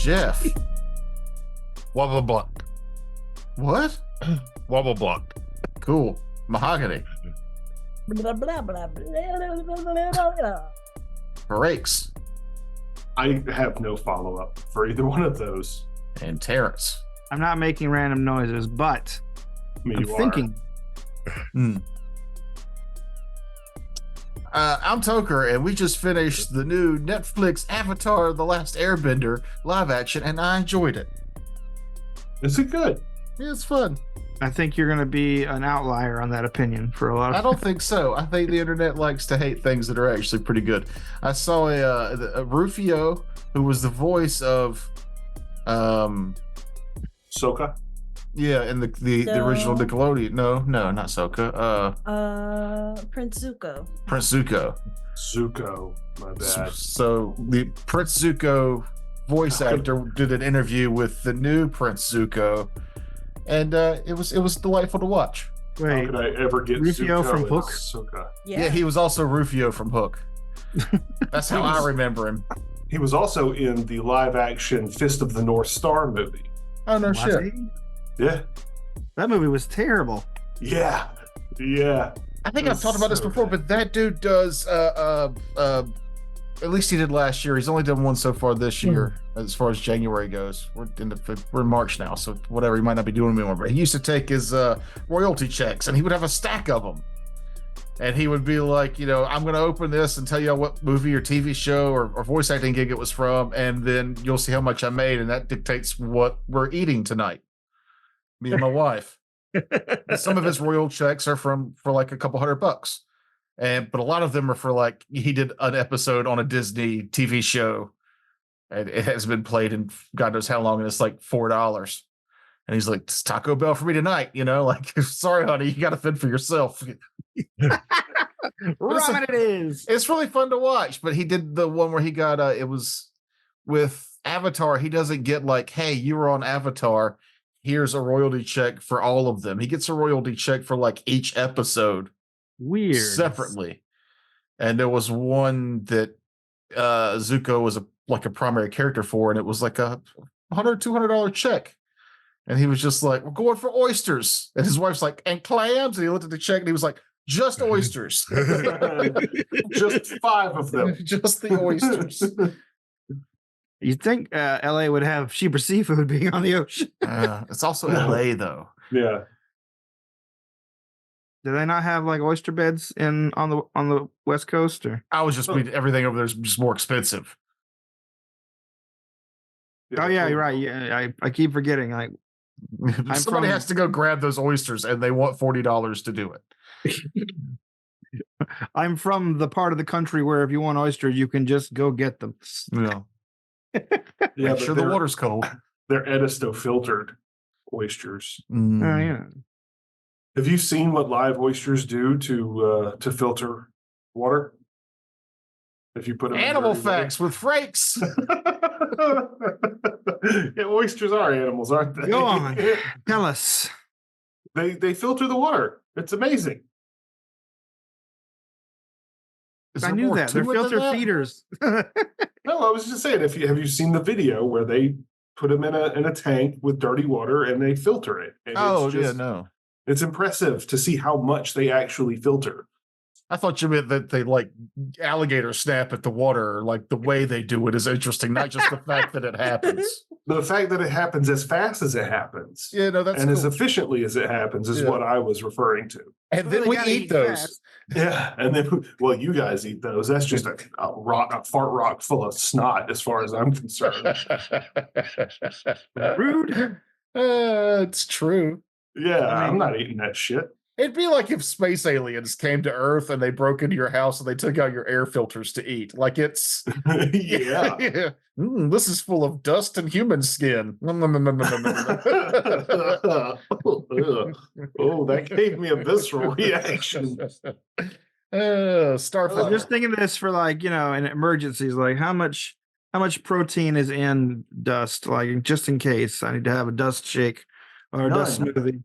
Jeff. Wobble block. What? Wobble block. Cool. Mahogany. Blah, blah, blah, blah. Brakes. I have no follow-up for either one of those. And Terrence. I'm not making random noises, but I mean, I'm you thinking. I'm Toker, and we just finished the new Netflix Avatar: The Last Airbender live action, and I enjoyed it. Are. Is it good? Yeah, it's fun. I think you're going to be an outlier on that opinion for a lot of. I don't think so. I think the internet likes to hate things that are actually pretty good. I saw a Rufio, who was the voice of, Soka? yeah, in the original Nickelodeon. No, not Sokka. Prince Zuko. Prince Zuko. Zuko. My bad. So the Prince Zuko voice actor did an interview with the new Prince Zuko, and it was delightful to watch. How Wait, could I ever get Rufio Zuko from and Hook? Soka? Yeah, he was also Rufio from Hook. That's how I remember him. He was also in the live-action Fist of the North Star movie. Oh no was shit. he? Yeah. That movie was terrible. Yeah. Yeah. I think I've talked about this So before, bad. but that dude does at least he did last year. He's only done one so far this year, as far as January goes. We're in March now, so whatever, he might not be doing anymore. But he used to take his royalty checks, and he would have a stack of them. And he would be like, I'm going to open this and tell you what movie or TV show or voice acting gig it was from, and then you'll see how much I made, and that dictates what we're eating tonight. Me and my wife. And some of his royal checks are for like a couple $100. But a lot of them are for like, he did an episode on a Disney TV show, and it has been played in God knows how long, and it's like $4. And he's like, it's Taco Bell for me tonight, like, sorry, honey, you got to fend for yourself. Ramen it is. It's really fun to watch, but he did the one where he got it was with Avatar. He doesn't get like, hey, you were on Avatar, here's a royalty check for all of them. He gets a royalty check for like each episode Weird. separately. And there was one that Zuko was like a primary character for, and it was like a $200 check. And he was just like, we're going for oysters. And his wife's like, and clams? And he looked at the check and he was like, just oysters. Just 5 of them. Just the oysters. You'd think LA would have cheaper seafood being on the ocean. It's also LA though. Yeah. Do they not have like oyster beds on the West Coast? Or I was just mean everything over there is just more expensive. oh yeah, you're right. Yeah, I keep forgetting. Like Somebody has to go grab those oysters, and they want $40 to do it. I'm from the part of the country where if you want oysters, you can just go get them. Yeah. Yeah, Make sure the water's cold. They're Edisto filtered oysters. Oh yeah. Have you seen what live oysters do to filter water? If you put them Animal in dirty facts with Frakes. water? Yeah, oysters are animals, aren't they? Go on. Tell us. They filter the water. It's amazing. Is I there knew more that. to They're it than filter that? feeders. No, I was just saying. Have you seen the video where they put them in a tank with dirty water and they filter it? And Oh, it's yeah, just, no. It's impressive to see how much they actually filter. I thought you meant that they like alligator snap at the water, or like the way they do it is interesting, not just the fact that it happens. The fact that it happens as fast as it happens Yeah, no, that's and as cool. efficiently as it happens is Yeah. what I was referring to. And then They we gotta eat eat those. fast. Yeah, and then you guys eat those. That's just a fart rock full of snot, as far as I'm concerned. Rude. It's true. Yeah, I mean- I'm not eating that shit. It'd be like if space aliens came to Earth and they broke into your house and they took out your air filters to eat. Like it's Yeah. This is full of dust and human skin. Oh, that gave me a visceral reaction. Starfinder. Just thinking of this for like, in emergencies, like how much protein is in dust? Like just in case I need to have a dust shake or a dust None. smoothie.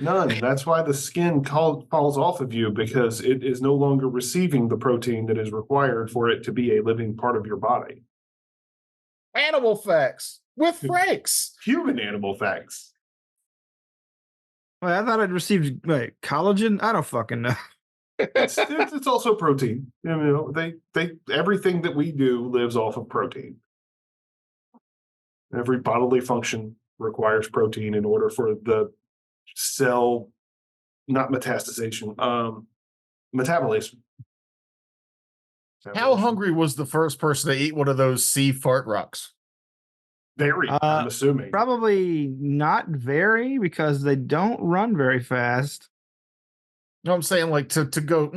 None. That's why the skin falls off of you, because it is no longer receiving the protein that is required for it to be a living part of your body. Animal facts. with Frank's. Human animal facts. Well, I thought I'd received collagen. I don't fucking know. It's also protein. You know, they everything that we do lives off of protein. Every bodily function requires protein in order for the cell, not metastasization, metabolism. How hungry was the first person to eat one of those sea fart rocks? Very, I'm assuming. Probably not very, because they don't run very fast. You know what I'm saying? Like to go,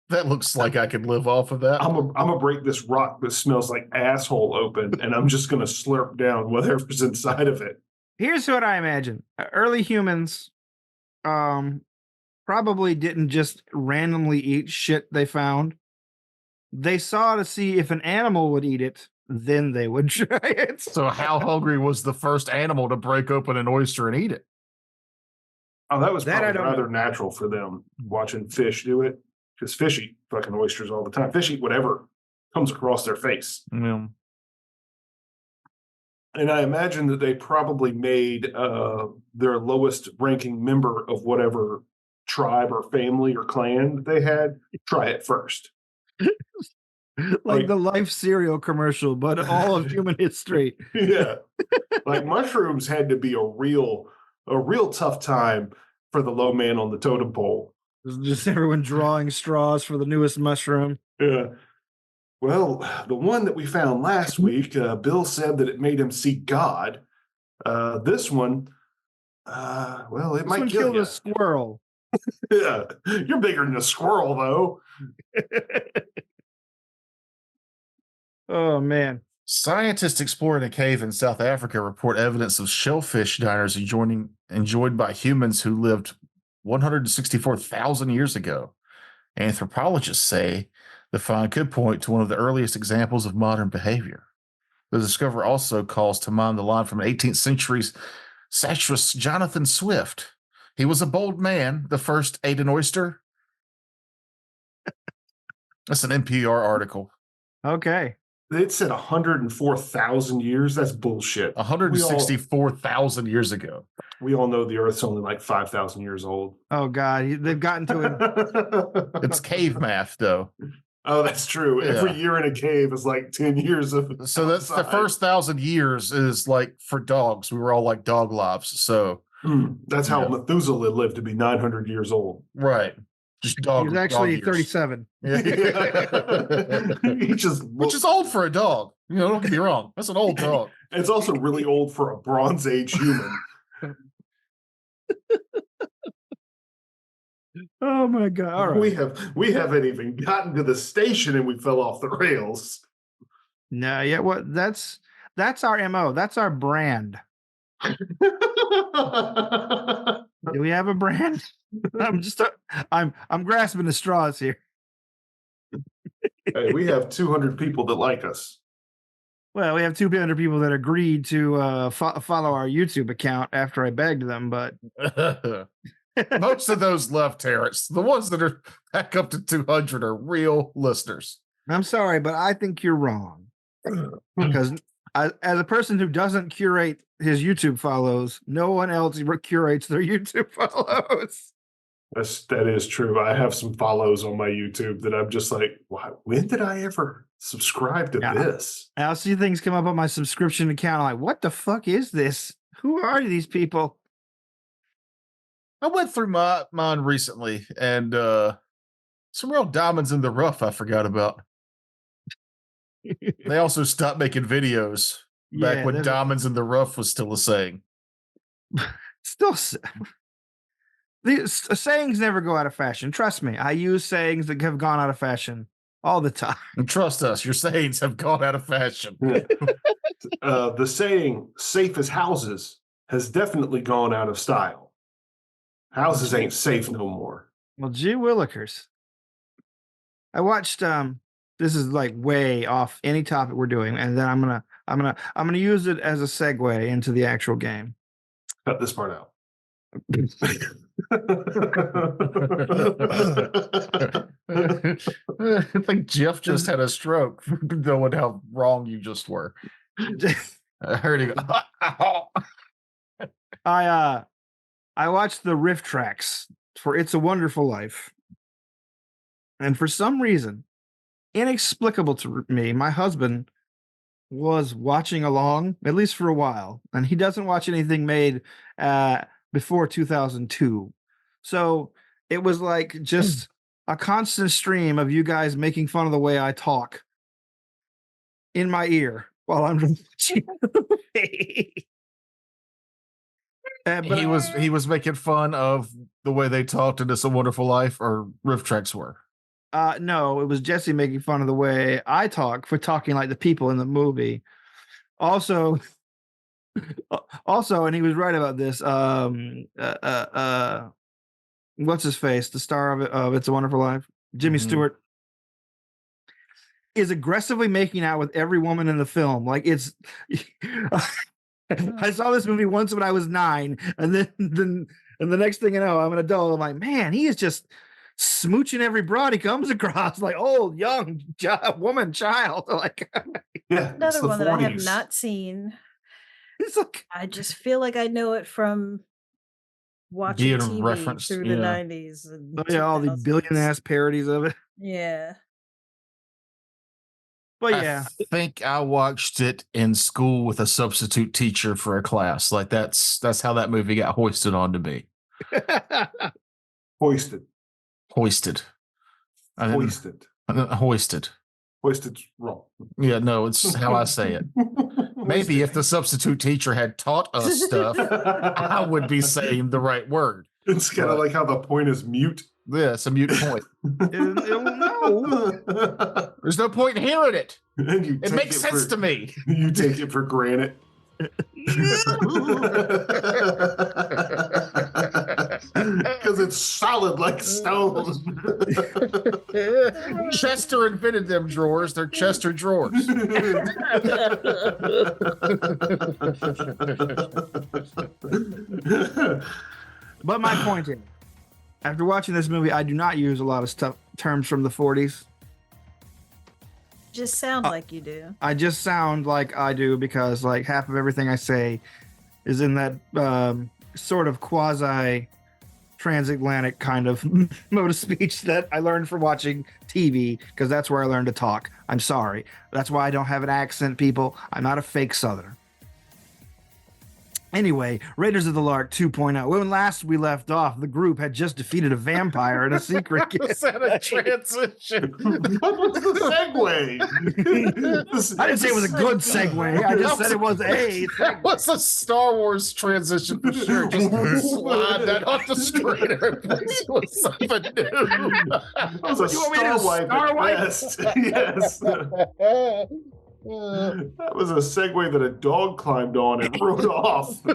that looks like I could live off of that. I'm gonna break this rock that smells like asshole open, and I'm just gonna slurp down whatever's inside of it. Here's what I imagine. Early humans probably didn't just randomly eat shit they found. They saw to see if an animal would eat it, then they would try it. So how hungry was the first animal to break open an oyster and eat it? Oh, that was That I probably don't rather know. natural for them watching fish do it, because fish eat fucking oysters all the time. Fish eat whatever comes across their face. Yeah. And I imagine that they probably made their lowest ranking member of whatever tribe or family or clan that they had try it first. Like the Life cereal commercial, but all of human history. Yeah. Like mushrooms had to be a real tough time for the low man on the totem pole. Just everyone drawing straws for the newest mushroom. Yeah. Well, the one that we found last week, Bill said that it made him see God. This one, well, it This might one kill killed you. a squirrel. Yeah. You're bigger than a squirrel, though. Oh man. Scientists exploring a cave in South Africa report evidence of shellfish diners enjoyed by humans who lived 164,000 years ago. Anthropologists say the find could point to one of the earliest examples of modern behavior. The discovery also calls to mind the line from an 18th century's satirist Jonathan Swift. He was a bold man, the first ate an oyster. That's an NPR article. Okay. It said 104,000 years. That's bullshit. 164,000 years ago. We all know the Earth's only like 5,000 years old. Oh god, they've gotten to it. It's cave math, though. Oh, that's true. Yeah. Every year in a cave is like 10 years of. So that's the outside. first 1,000 years is like for dogs. We were all like dog lives. So That's how Yeah. Methuselah lived to be 900 years old. right, just dog. He was actually dog years. 37. He just, Which is old for a dog. You know, don't get me wrong. That's an old dog. it's also really old for a Bronze Age human. Oh my god. All right. We haven't even gotten to the station and we fell off the rails. No, yeah, what that's our MO. That's our brand. Do we have a brand? I'm grasping the straws here. Hey, we have 200 people that like us. Well, we have 200 people that agreed to follow our YouTube account after I begged them, but Most of those left, Terrence. The ones that are back up to 200 are real listeners. I'm sorry, but I think you're wrong. Because as a person who doesn't curate his YouTube follows, no one else curates their YouTube follows. That is true. I have some follows on my YouTube that I'm just like, when did I ever subscribe to this? I'll see things come up on my subscription account. I'm like, what the fuck is this? Who are these people? I went through mine recently, and some real diamonds in the rough I forgot about. They also stopped making videos back when diamonds in the rough was still a saying. Still, these sayings never go out of fashion. Trust me, I use sayings that have gone out of fashion all the time. And trust us, your sayings have gone out of fashion. The saying "safe as houses" has definitely gone out of style. Houses ain't safe no more. Well, gee willikers. I watched this is like way off any topic we're doing, and then I'm gonna use it as a segue into the actual game. Cut this part out. I think Jeff just had a stroke knowing how wrong you just were. I heard it go. I watched the riff tracks for It's a Wonderful Life. And for some reason, inexplicable to me, my husband was watching along, at least for a while, and he doesn't watch anything made before 2002. So it was like just a constant stream of you guys making fun of the way I talk in my ear while I'm watching the movie. But he was making fun of the way they talked in It's a Wonderful Life, or riff tracks were. no, it was Jesse making fun of the way I talk for talking like the people in the movie. Also, and he was right about this. What's his face? The star of It's a Wonderful Life, Jimmy Stewart, is aggressively making out with every woman in the film. Like it's. I saw this movie once when I was 9, and then the next thing you know, I'm an adult. I'm like, man, he is just smooching every broad he comes across, like old, young, woman, child. Like, Yeah, it's Another the one that I have 40s. not seen. it's like, I just feel like I know it from watching Being TV referenced, through the 90s. And oh yeah, all the 2000s. billion-ass parodies of it. Yeah. But yeah, I think I watched it in school with a substitute teacher for a class. Like that's how that movie got hoisted onto me. Hoisted. Hoisted. Hoisted. Hoisted. Hoisted's wrong. Yeah, no, it's how I say it. Maybe if the substitute teacher had taught us stuff, I would be saying the right word. It's kind of like how the point is mute. Yeah, it's a mute point. no. There's no point in hearing it. And you It take makes sense for, to me. You take it for granted. Because it's solid like stone. Chester invented them drawers. They're Chester drawers. But my point is, after watching this movie, I do not use a lot of terms from the 40s. Just sound like you do. I just sound like I do because like half of everything I say is in that sort of quasi transatlantic kind of mode of speech that I learned from watching TV, because that's where I learned to talk. I'm sorry. That's why I don't have an accent, people. I'm not a fake Southerner. Anyway, Raiders of the Lark 2.0. When last we left off, the group had just defeated a vampire in a secret. Was that a transition? What was the segue? I didn't say it was a good segue. I just said it was a That was a Star Wars transition for sure. Just slide that off the screen and replace it with something new. That was a You want me to star wipe star at wipe? best. Yes. That was a segue that a dog climbed on and rode off. I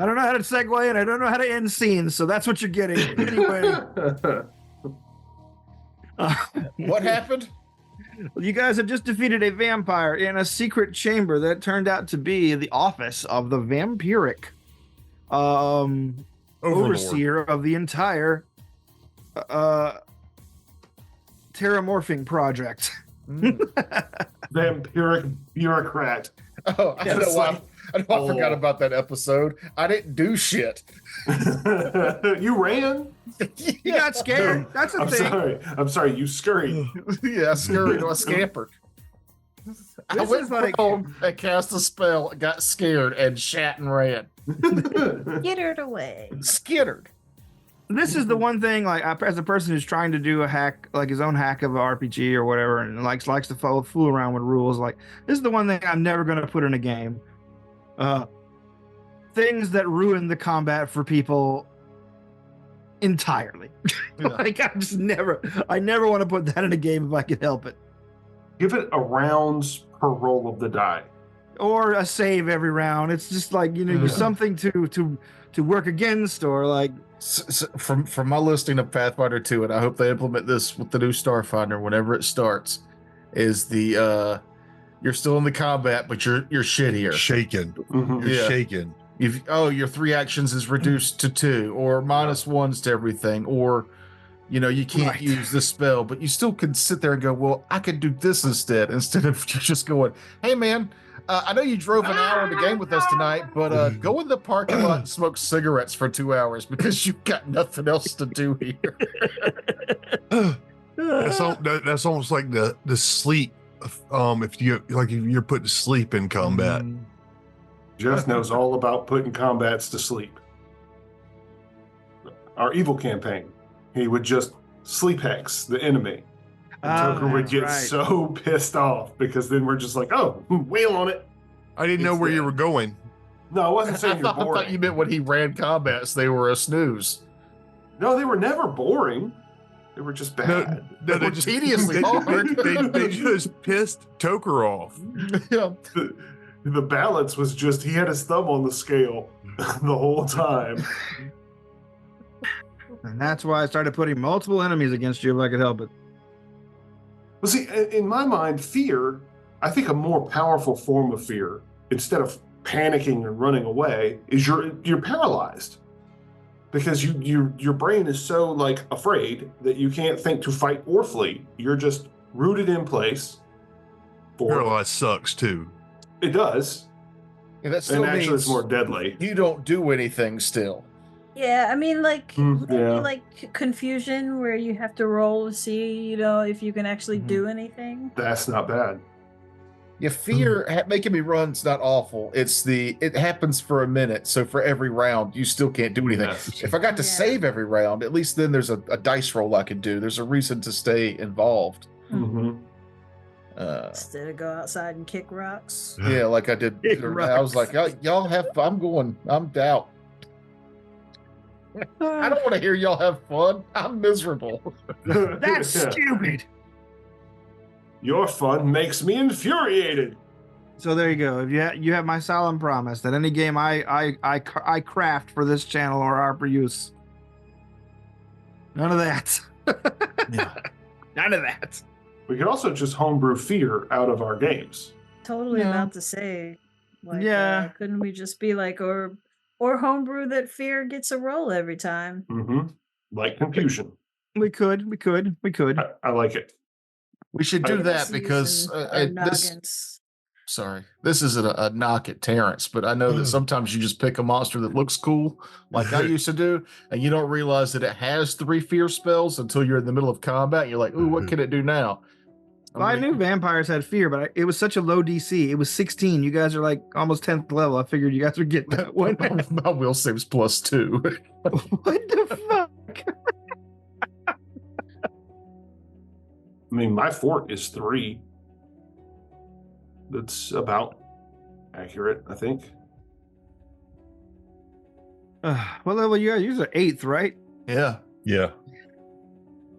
don't know how to segue and I don't know how to end scenes, so that's what you're getting. Anyway, What happened? you guys have just defeated a vampire in a secret chamber that turned out to be the office of the vampiric overseer of the entire terramorphing project. Vampiric bureaucrat. Oh, I Yeah, know it's why. like- I forgot about that episode. I didn't do shit. You ran. You got scared. That's a I'm thing. sorry. I'm sorry. You scurried. Yeah, I scurried or I scampered. I This went is like- home and cast a spell, got scared, and shat and ran. Get away. Skittered. This is the one thing, like, as a person who's trying to do a hack, like his own hack of an RPG or whatever, and likes to fool around with rules, like, this is the one thing I'm never going to put in a game. Things that ruin the combat for people entirely. Yeah. Like, I never want to put that in a game if I can help it. Give it a rounds per roll of the die. Or a save every round. It's just like, you know, Yeah. you're something to work against, or like, From my listing of Pathfinder 2, and I hope they implement this with the new Starfinder whenever it starts, is the you're still in the combat, but you're shittier. Shaken. Mhm. You're Yeah. shaken. Your 3 actions is reduced to 2, or -1s to everything, or You know, you can't Right. use this spell, but you still can sit there and go, well, I could do this instead of just going, hey, man, I know you drove an hour in the game with us tonight, but go in the parking lot and smoke cigarettes for 2 hours because you've got nothing else to do here. That's almost like the sleep. If you're put to sleep in combat. Jeff knows all about putting combats to sleep. Our evil campaign, he would just sleep hex the enemy. And Tucker would that's get right. so pissed off because then we're just like, oh, wheel on it. I didn't know It's where you dead. were going. No, I wasn't saying you're I thought you boring. meant when he ran combats, they were a snooze. No, they were never boring. They were just bad. No, They were tediously hard. They just pissed Toker off. Yeah. The balance was just he had his thumb on the scale the whole time. And that's why I started putting multiple enemies against you if I could help it. Well, see, in my mind, fear, I think a more powerful form of fear, instead of panicking and running away, is you're paralyzed. Because your brain is so like afraid that you can't think to fight or flee. You're just rooted in place. Paralyzed sucks too. It does. And that still And actually means it's more deadly. you don't do anything still. Yeah, I mean, like maybe yeah. like confusion where you have to roll to see, if you can actually do anything. That's not bad. Yeah, fear making me run's not awful. It happens for a minute. So for every round, you still can't do anything. Yes. If I got to Yeah. save every round, at least then there's a dice roll I can do. There's a reason to stay involved. Mhm. Instead of go outside and kick rocks. Yeah, like I did. Kick I was like, y'all have. I'm out. I don't want to hear y'all have fun. I'm miserable. That's Yeah. stupid. Your fun makes me infuriated. So there you go. If you have my solemn promise that any game I craft for this channel or are for use, none of that. Yeah. None of that. We could also just homebrew fear out of our games. Totally Yeah. about to say, like, Yeah. couldn't we just be like, or homebrew that fear gets a roll every time? Mm-hmm. Like confusion. We could. I like it. We should do I- that Just because using our this. noggins. Sorry, this isn't a knock at Terrence, but I know that sometimes you just pick a monster that looks cool, like I used to do, and you don't realize that it has 3 fear spells until you're in the middle of combat. And you're like, ooh, what can it do now? Well, I knew vampires had fear, but it was such a low DC. It was 16. You guys are like almost 10th level. I figured you guys would get that one. My will saves +2. What the fuck? I mean, my fort is 3. That's about accurate, I think. What level you guys? You're 8th, right? Yeah. Yeah.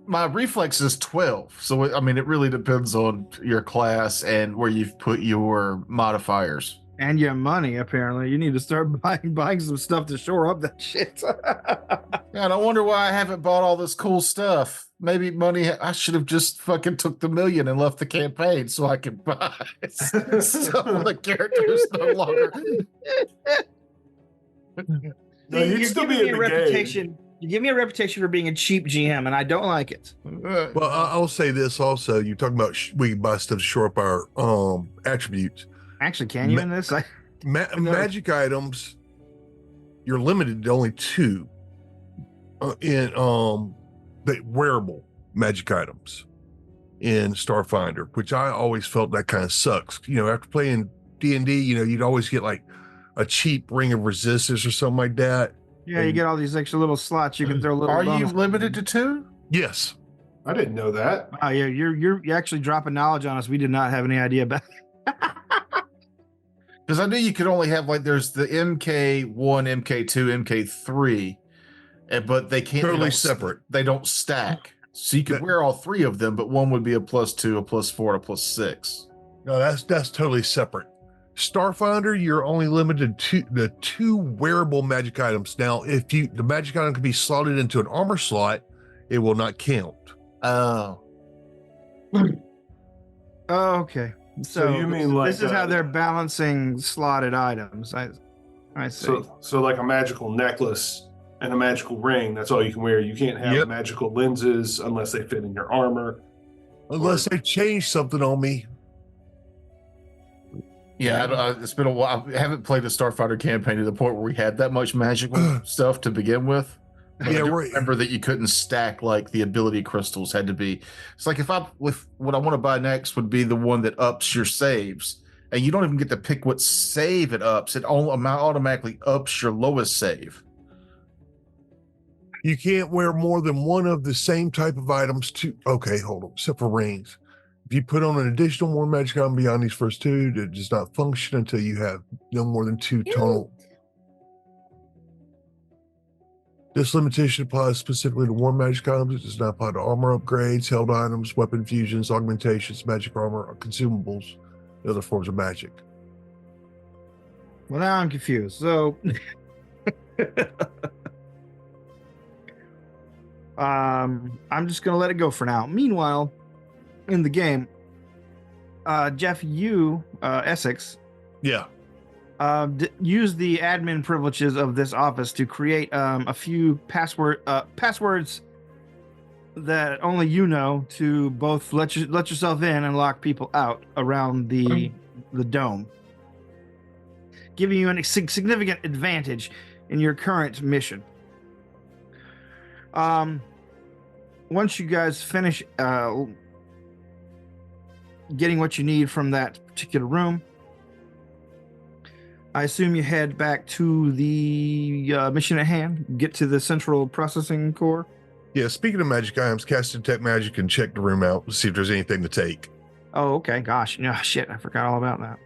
My reflex is 12. So, I mean, it really depends on your class and where you've put your modifiers. And your money, apparently. You need to start buying some stuff to shore up that shit. God, I wonder why I haven't bought all this cool stuff. Maybe money, I should have just fucking took the $1 million and left the campaign so I could buy stuff when the characters no longer. No, you'd still be in the reputation. You give me a reputation for being a cheap GM, and I don't like it. Well, I'll say this also. You're talking about we can buy stuff to shore up our attributes. Actually, can you in this? Magic items, you're limited to only 2 in the wearable magic items in Starfinder, which I always felt that kind of sucks. You know, after playing D&D, you'd always get like a cheap ring of resistance or something like that. Yeah, you get all these extra little slots you can throw little. Are you bonus- limited to 2? Yes. I didn't know that. Oh yeah, you're actually dropping knowledge on us. We did not have any idea about. Because I knew you could only have there's the MK1, MK2, MK3, but they can't. Totally they don't- separate. They don't stack. So you could That- wear all 3 of them, but one would be a +2, a +4, and a +6. No, that's totally separate. Starfinder, you're only limited to the 2 wearable magic items. Now, if the magic item can be slotted into an armor slot, it will not count. Oh. Oh, okay. So you mean like this is how they're balancing slotted items? I see. So like a magical necklace and a magical ring. That's all you can wear. You can't have Yep. magical lenses unless they fit in your armor. Unless they change something on me. Yeah, it's been a while. I haven't played the Starfighter campaign to the point where we had that much magical stuff to begin with. But Yeah, I do right. remember that you couldn't stack like the ability crystals had to be. It's like if what I want to buy next would be the one that ups your saves, and you don't even get to pick what save it ups. It automatically ups your lowest save. You can't wear more than one of the same type of items okay, hold on, except for rings. If you put on an additional one magic item beyond these first two, it does not function until you have no more than 2 total. This limitation applies specifically to one magic items. It does not apply to armor upgrades, held items, weapon fusions, augmentations, magic armor, or consumables, and other forms of magic. Well, now I'm confused. So, I'm just gonna let it go for now. Meanwhile, in the game, Jeff, you, Essex, Yeah. use the admin privileges of this office to create a few passwords that only you know to both let yourself in and lock people out around the dome, giving you a significant advantage in your current mission. Once you guys finish getting what you need from that particular room, I assume you head back to the mission at hand, get to the central processing core. Yeah, speaking of magic items, cast detect magic and check the room out to see if there's anything to take. Oh, okay. Gosh, no shit, I forgot all about that.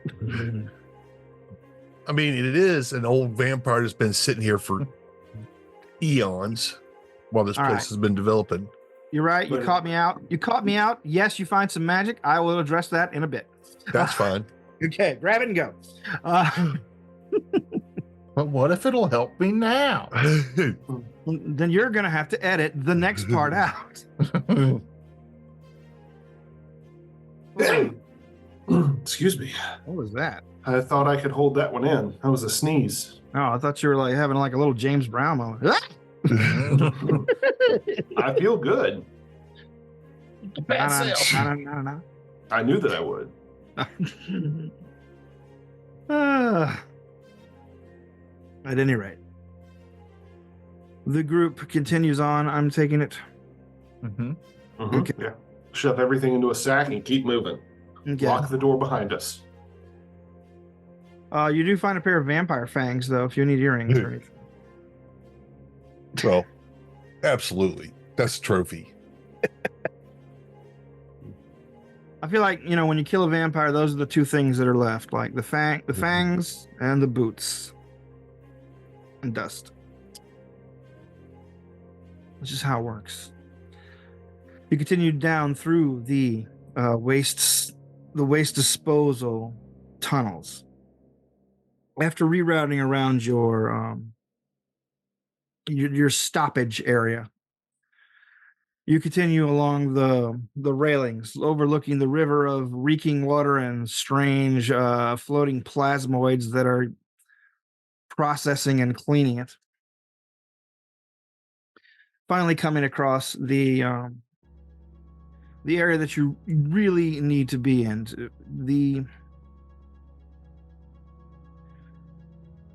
I mean, it is an old vampire that's been sitting here for eons while this All place right. has been developing. You're right. You But- caught me out. Yes, you find some magic. I will address that in a bit. That's fine. Okay, grab it and go. But what if it'll help me now? Then you're gonna have to edit the next part out. Excuse me. What was that? I thought I could hold that one in. That was a sneeze. Oh, I thought you were like having like a little James Brown moment. I feel good. Bad sale. No. I knew that I would. At any rate, the group continues on. I'm taking it. Mhm. Mhm, Okay. Yeah. Shove everything into a sack and keep moving. Okay. Lock the door behind us. You do find a pair of vampire fangs, though, if you need earrings or anything. Well, absolutely. That's a trophy. I feel like, when you kill a vampire, those are the two things that are left, like the fangs and the boots and dust. That's just how it works. You continue down through the waste disposal tunnels. After rerouting around your stoppage area, you continue along the railings, overlooking the river of reeking water and strange floating plasmoids that are processing and cleaning it. Finally, coming across the area that you really need to be in.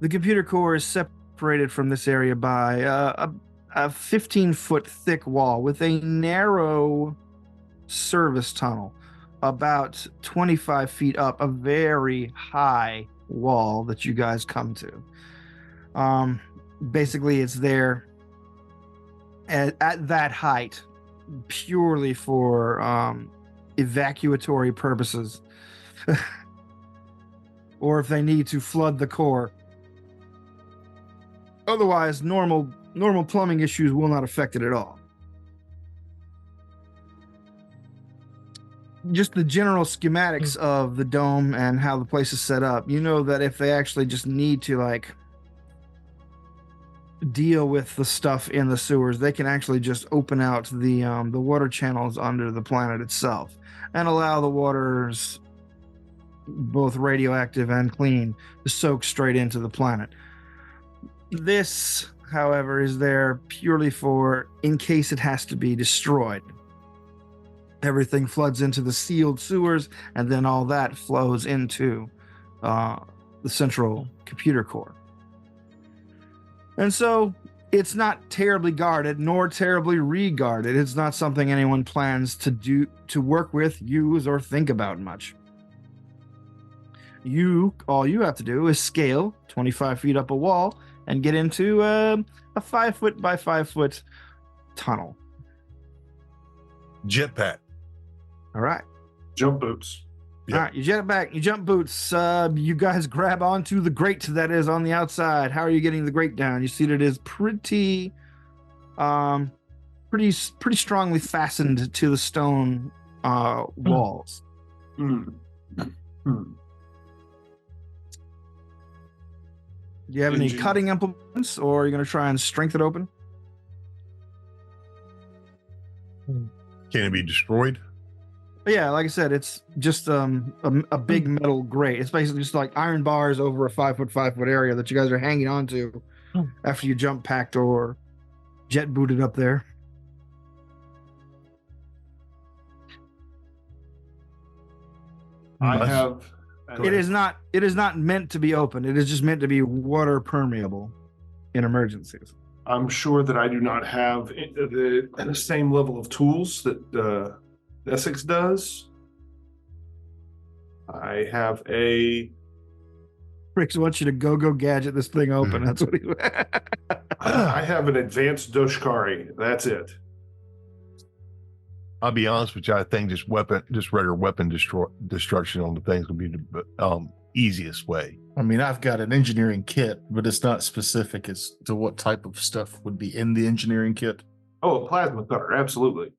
The computer core is separated from this area by a 15-foot thick wall with a narrow service tunnel about 25 feet up, a very high wall that you guys come to. Basically, it's there at that height purely for evacuatory purposes, or if they need to flood the core. Otherwise, normal plumbing issues will not affect it at all. Just the general schematics of the dome and how the place is set up. You know that if they actually just need to deal with the stuff in the sewers, they can actually just open out the water channels under the planet itself and allow the waters, both radioactive and clean, to soak straight into the planet. This however, is there purely for in case it has to be destroyed. Everything floods into the sealed sewers, and then all that flows into the central computer core. And so it's not terribly guarded, nor terribly re-guarded. It's not something anyone plans to work with, use, or think about much. All you have to do is scale 25 feet up a wall and get into a 5 foot by 5 foot tunnel. Jetpack. All right. Jump boots. Yep. All right, you jet back, you jump boots. You guys grab onto the grate that is on the outside. How are you getting the grate down? You see that it is pretty strongly fastened to the stone walls. Hmm. Hmm. Do you have any Engine. cutting implements, or are you going to try and strength it open? Can it be destroyed? But yeah, like I said, it's just a big metal grate. It's basically just like iron bars over a 5 foot area that you guys are hanging onto after you jump packed or jet booted up there. I Nice. have. It is not meant to be open. It is just meant to be water permeable in emergencies. I'm sure that I do not have the same level of tools that Essex does. I have a. Rix wants you to go gadget this thing open. That's what he. I have an advanced Doshkari. That's it. I'll be honest with you. I think just regular weapon destruction on the things will be the easiest way. I mean, I've got an engineering kit, but it's not specific as to what type of stuff would be in the engineering kit. Oh, a plasma cutter. Absolutely.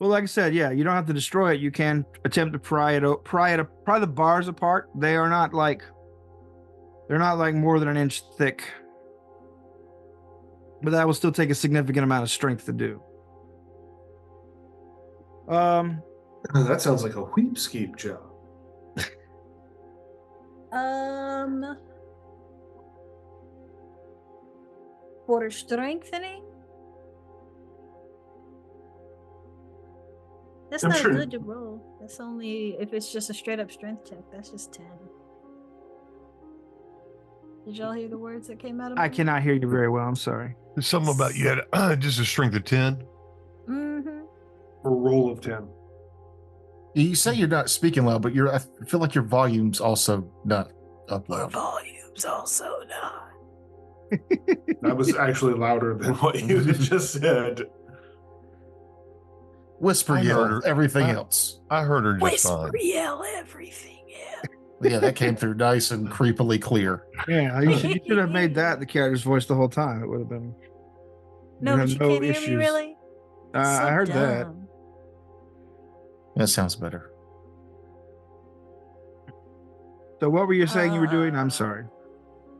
Well, like I said, yeah, you don't have to destroy it. You can attempt to pry the bars apart. They're not like more than an inch thick, but that will still take a significant amount of strength to do. That sounds like a wheep skeep job. For strengthening? That's I'm not sure- good to roll. That's only if it's just a straight up strength check. That's just 10. Did y'all hear the words that came out of I my cannot hear you very well. I'm sorry. There's something about you had just a strength of 10. Mm-hmm. A roll of 10. You say you're not speaking loud, but I feel like your volume's also not up Our loud. volume's also not. That was actually louder than what you had just said. Whisper I yell heard her. everything else. I heard her just Whisper fine. yell everything. Yeah. Yeah, that came through nice and creepily clear. Yeah, you should have made that the character's voice the whole time. It would have been. No, you'd but have you can't hear me really. That's so I heard that. dumb. That sounds better. So what were you saying you were doing? I'm sorry.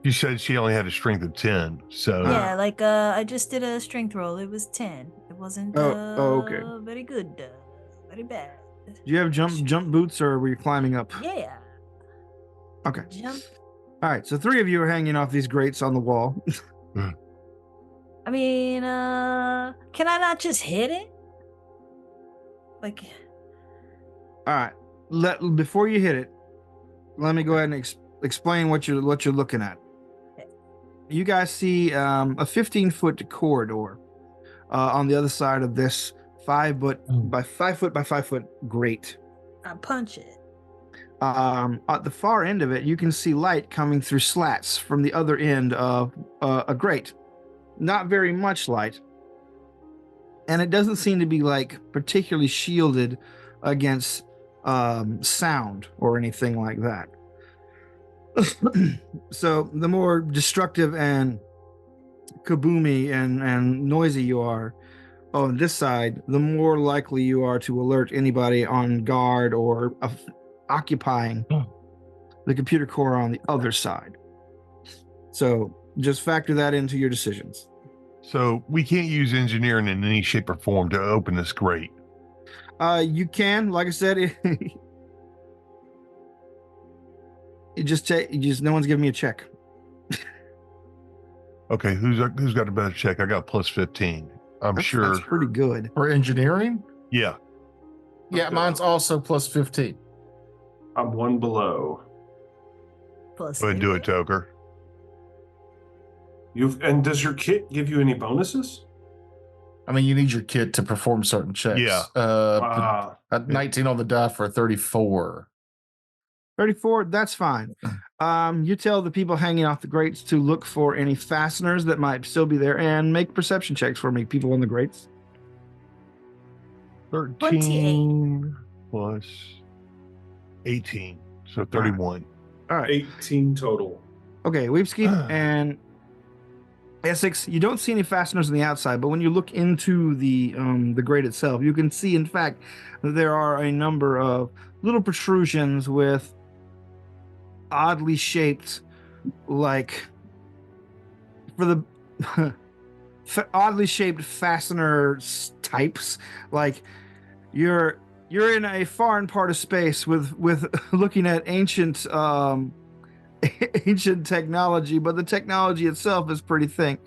You said she only had a strength of 10. So Yeah, like I just did a strength roll. It was 10. It wasn't okay. very good. Very bad. Do you have jump boots, or were you climbing up? Yeah. Okay. Jump. All right. So 3 of you are hanging off these grates on the wall. I mean, can I not just hit it? Like, All right. Before you hit it, let me go ahead and explain what you're looking at. You guys see a 15-foot corridor on the other side of this 5 foot by 5 foot by 5 foot grate. I punch it. At the far end of it, you can see light coming through slats from the other end of a grate. Not very much light. And it doesn't seem to be like particularly shielded against sound or anything like that. So the more destructive and kaboomy and noisy you are on this side, the more likely you are to alert anybody on guard or occupying the computer core on the other side. So just factor that into your decisions. So we can't use engineering in any shape or form to open this grate. You can, like I said, no one's giving me a check. Okay, who's got a better check? I got plus 15. I'm sure. That's pretty good. For engineering? Yeah. Yeah, Okay. mine's also plus 15. I'm one below. Plus Go ahead and do 50. it, Toker. And does your kit give you any bonuses? I mean, you need your kit to perform certain checks. Yeah. At 19 on the die for 34. 34, that's fine. You tell the people hanging off the grates to look for any fasteners that might still be there and make perception checks for me, people on the grates. 13 plus 18. So 31. All right. 18 total. Okay, Weepskeep and Essex, you don't see any fasteners on the outside, but when you look into the grate itself, you can see, in fact, that there are a number of little protrusions with oddly shaped, like, for the oddly shaped fastener types. Like you're in a foreign part of space with looking at ancient ancient technology, but the technology itself is pretty thin.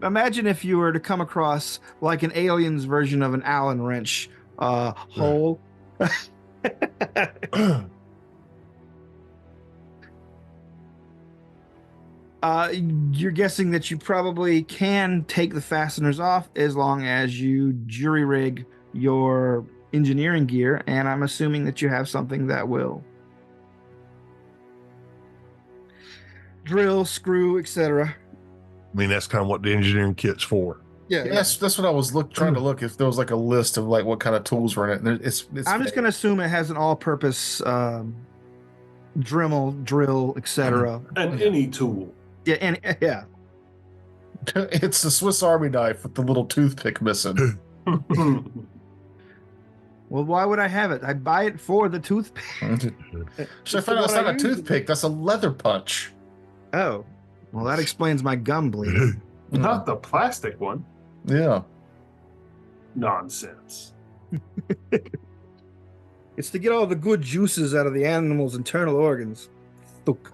Imagine if you were to come across like an alien's version of an Allen wrench hole. You're guessing that you probably can take the fasteners off as long as you jury rig your engineering gear, and I'm assuming that you have something that will drill, screw, etc. I mean, that's kind of what the engineering kit's for. Yeah, that's what I was trying to look if there was like a list of like what kind of tools were in it. And it's I'm just going to assume it has an all-purpose drill, etc. And any tool. Yeah, and yeah. It's a Swiss Army knife with the little toothpick missing. Well, why would I have it? I buy it for the toothpick. So I found out it's not a toothpick, that's a leather punch. Oh, well, that explains my gum bleeding. Not the plastic one. Yeah. Nonsense. It's to get all the good juices out of the animal's internal organs. Thuk.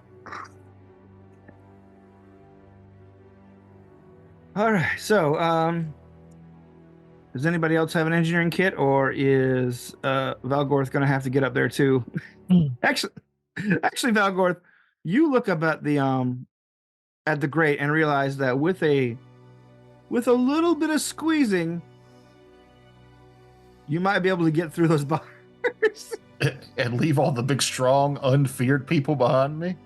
All right, so does anybody else have an engineering kit, or is Valgorth going to have to get up there too? Actually, Valgorth, you look up at the grate and realize that with a little bit of squeezing, you might be able to get through those bars. And leave all the big, strong, unfeared people behind me?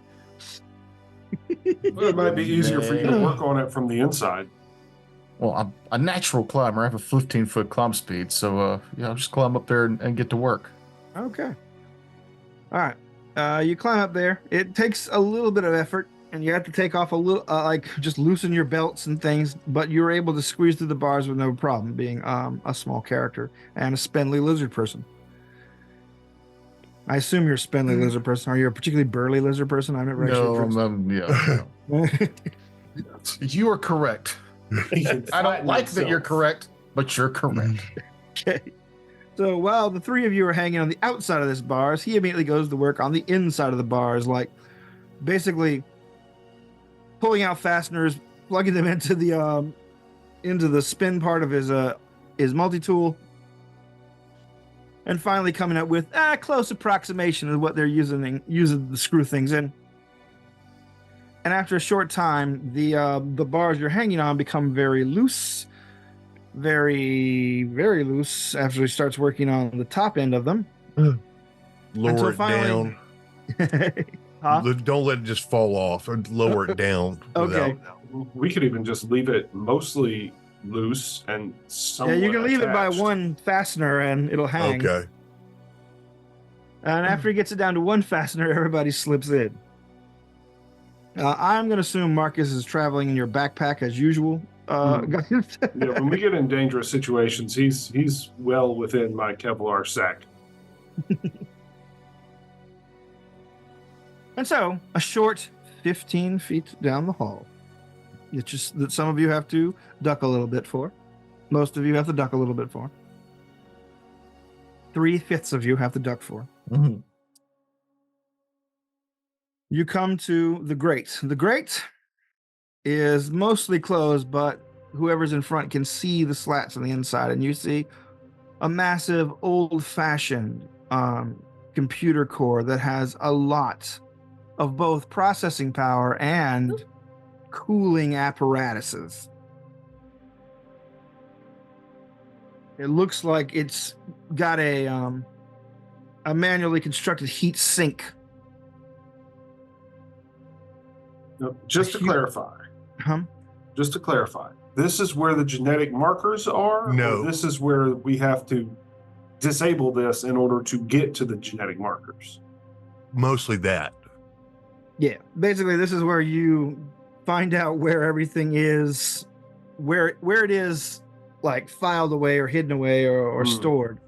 Well, it might be easier for you to work on it from the inside. Well, I'm a natural climber. I have a 15-foot climb speed, so I'll just climb up there and get to work. Okay. All right. You climb up there. It takes a little bit of effort, and you have to take off a little, just loosen your belts and things, but you're able to squeeze through the bars with no problem, being a small character and a spindly lizard person. I assume you're a spindly lizard person. Are you a particularly burly lizard person? I've never actually. Yeah. You are correct. I don't like that you're correct, but you're correct. Okay. So while the three of you are hanging on the outside of this bars, he immediately goes to work on the inside of the bars, like basically pulling out fasteners, plugging them into the spin part of his multi-tool, and finally coming up with a close approximation of what they're using to screw things in. And after a short time, the bars you're hanging on become very loose, very, very loose after he starts working on the top end of them. Lower it down. Huh? Don't let it just fall off, or lower it down. Okay. We could even just leave it mostly loose and somewhat Yeah, you can leave it by attached. one fastener and it'll hang. Okay. And after he gets it down to one fastener, everybody slips in. I'm going to assume Marcus is traveling in your backpack as usual. Yeah, when we get in dangerous situations, he's well within my Kevlar sack. And so, a short 15 feet down the hall. It's just that some of you have to duck a little bit for. Most of you have to duck a little bit for. 3/5 of you have to duck for. Mm-hmm. You come to the grate. The grate is mostly closed, but whoever's in front can see the slats on the inside, and you see a massive old-fashioned computer core that has a lot of both processing power and cooling apparatuses. It looks like it's got a manually constructed heat sink. Now, just to clarify, this is where the genetic markers are? No. Or this is where we have to disable this in order to get to the genetic markers? Mostly that. Yeah, basically, this is where you find out where everything is, where it is, like filed away or hidden away or stored.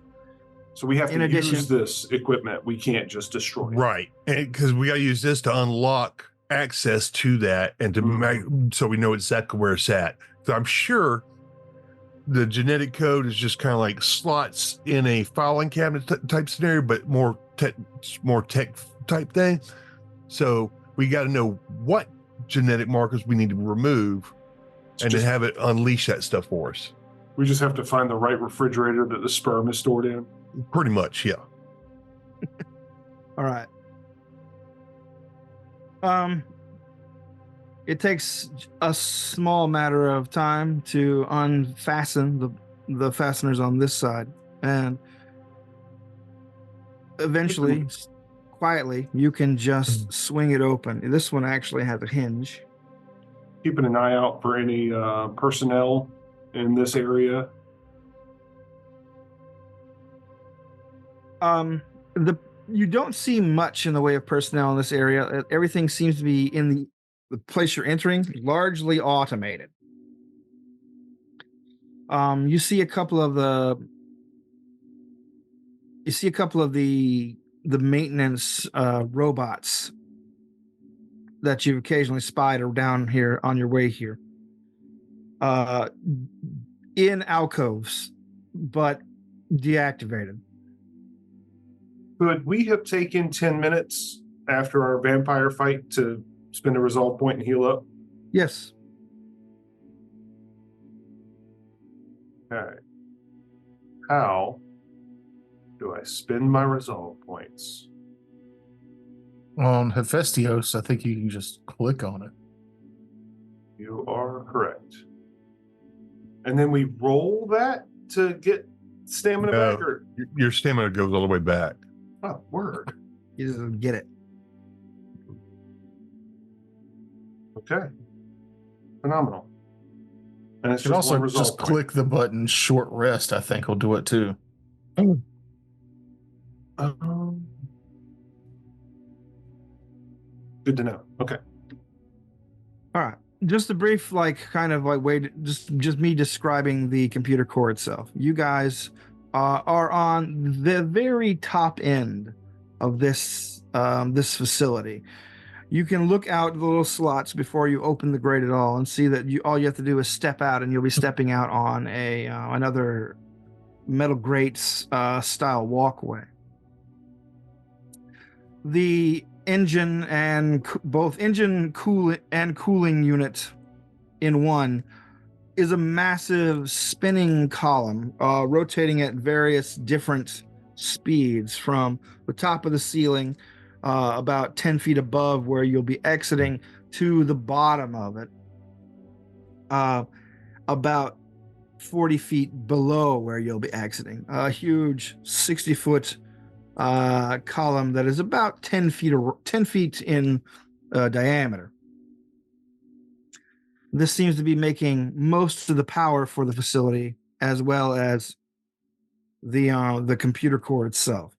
So we have In to addition- use this equipment. We can't just destroy it. Right. Because we got to use this to unlock access to that and to make, so we know exactly where it's at. So I'm sure the genetic code is just kind of like slots in a filing cabinet type scenario, but more tech type thing. So we got to know what genetic markers we need to remove and just- to have it unleash that stuff for us. We just have to find the right refrigerator that the sperm is stored in. Pretty much, yeah. All right. It takes a small matter of time to unfasten the fasteners on this side, and eventually, quietly, you can just swing it open. This one actually has a hinge. Keeping an eye out for any personnel in this area. You don't see much in the way of personnel in this area. Everything seems to be in the place you're entering, largely automated. You see a couple of the maintenance robots that you've occasionally spied down here on your way here, in alcoves, but deactivated. Could we have taken 10 minutes after our vampire fight to spend a resolve point and heal up? Yes. All right. How do I spend my resolve points? On Hephaestos, I think you can just click on it. You are correct. And then we roll that to get stamina back? Or Your stamina goes all the way back. oh, word. You just get it. Okay. Phenomenal. And it's You can just one also resolve just point. click the button short rest, I think will do it too. Good to know. Okay. All right. Just a brief, kind of way to, just me describing the computer core itself. You guys are on the very top end of this this facility. You can look out the little slots before you open the grate at all and see that all you have to do is step out, and you'll be stepping out on a another metal grates style walkway. The engine and both engine cooling unit in one is a massive spinning column rotating at various different speeds from the top of the ceiling about 10 feet above where you'll be exiting to the bottom of it about 40 feet below where you'll be exiting. A huge 60-foot column that is about 10 feet in diameter. This seems to be making most of the power for the facility, as well as the computer core itself.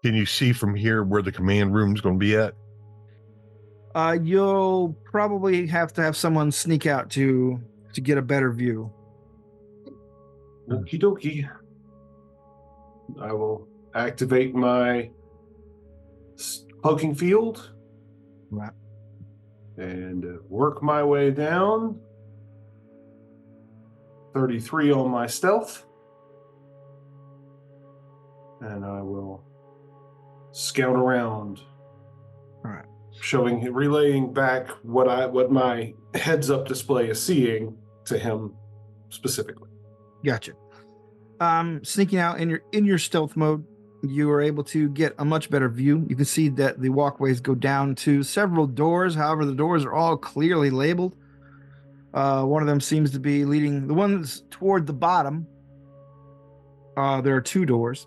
Can you see from here where the command room is going to be at? You'll probably have to have someone sneak out to get a better view. Okie dokie. I will activate my cloaking field. Right. And work my way down. 33 on my stealth. And I will scout around. All right. relaying back what my heads up display is seeing to him specifically. Gotcha. Sneaking out in your stealth mode, you are able to get a much better view. You can see that the walkways go down to several doors. However, the doors are all clearly labeled. One of them seems to be leading the ones toward the bottom. There are 2 doors.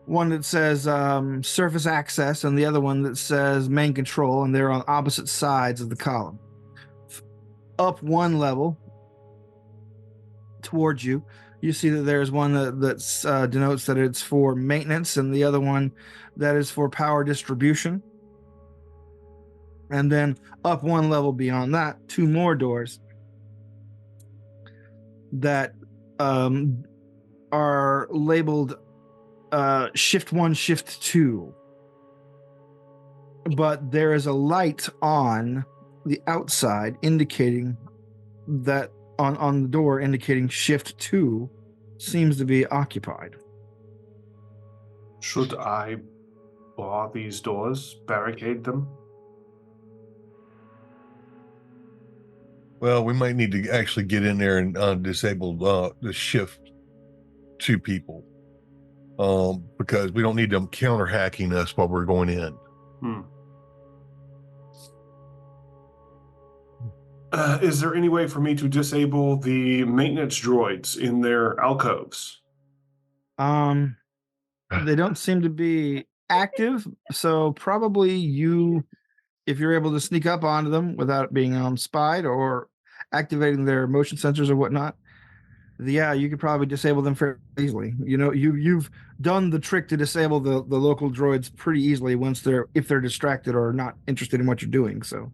One that says surface access and the other one that says main control, and they're on opposite sides of the column. Up 1 level towards you, you see that there's one that denotes that it's for maintenance, and the other one that is for power distribution. And then up 1 level beyond that, 2 more doors that are labeled shift 1, shift 2. But there is a light on the outside indicating that on the door indicating shift 2 seems to be occupied. Should I bar these doors, barricade them? Well, we might need to actually get in there and disable the shift 2 people, because we don't need them counter hacking us while we're going in. Is there any way for me to disable the maintenance droids in their alcoves? They don't seem to be active, so probably if you're able to sneak up onto them without being spied or activating their motion sensors or whatnot, you could probably disable them fairly easily. You know, you've done the trick to disable the local droids pretty easily if they're distracted or not interested in what you're doing. So,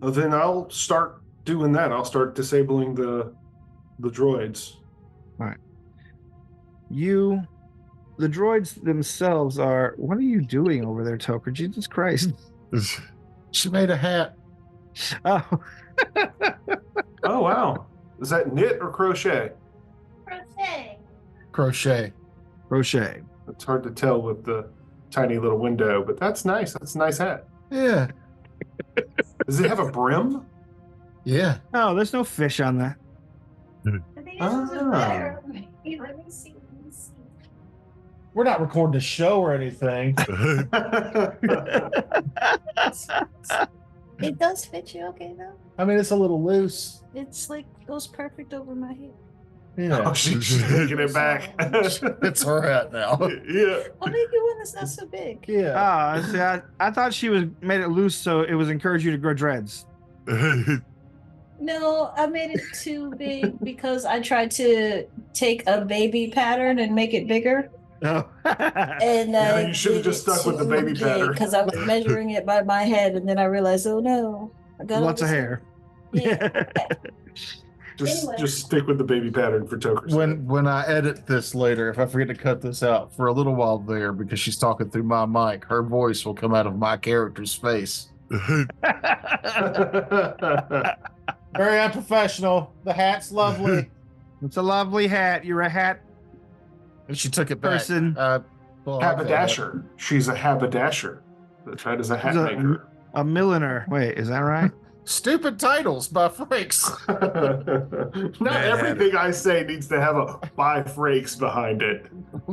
Well, then I'll start doing that. I'll start disabling the droids. All right. The droids themselves are. What are you doing over there, Toker? Jesus Christ! She made a hat. Oh. Oh wow! Is that knit or crochet? Crochet. It's hard to tell with the tiny little window, but that's nice. That's a nice hat. Yeah. Does it have a brim? Yeah. Oh, there's no fish on that. I think it's better. Let me see. We're not recording a show or anything. It does fit you okay though. I mean, it's a little loose. It's like goes perfect over my head. Yeah. Oh, she's taking it back. It's her hat now. Yeah. I'll make you one that's not so big. Yeah. See, I thought she made it loose so it was encourage you to grow dreads. No, I made it too big because I tried to take a baby pattern and make it bigger. Oh. And Yeah, you should have just stuck with the baby pattern. because I was measuring it by my head, and then I realized, oh no, I got Lots of hair. Yeah. Just stick with the baby pattern for Toker's head. When I edit this later, if I forget to cut this out for a little while there because she's talking through my mic, her voice will come out of my character's face. Very unprofessional. The hat's lovely. It's a lovely hat. You're a hat And she took it back. person. Well, Haberdasher. She's a haberdasher. That's right, as a hat maker. A milliner. Wait, is that right? Stupid titles by Frakes. Not Mad everything I say needs to have a by Frakes behind it.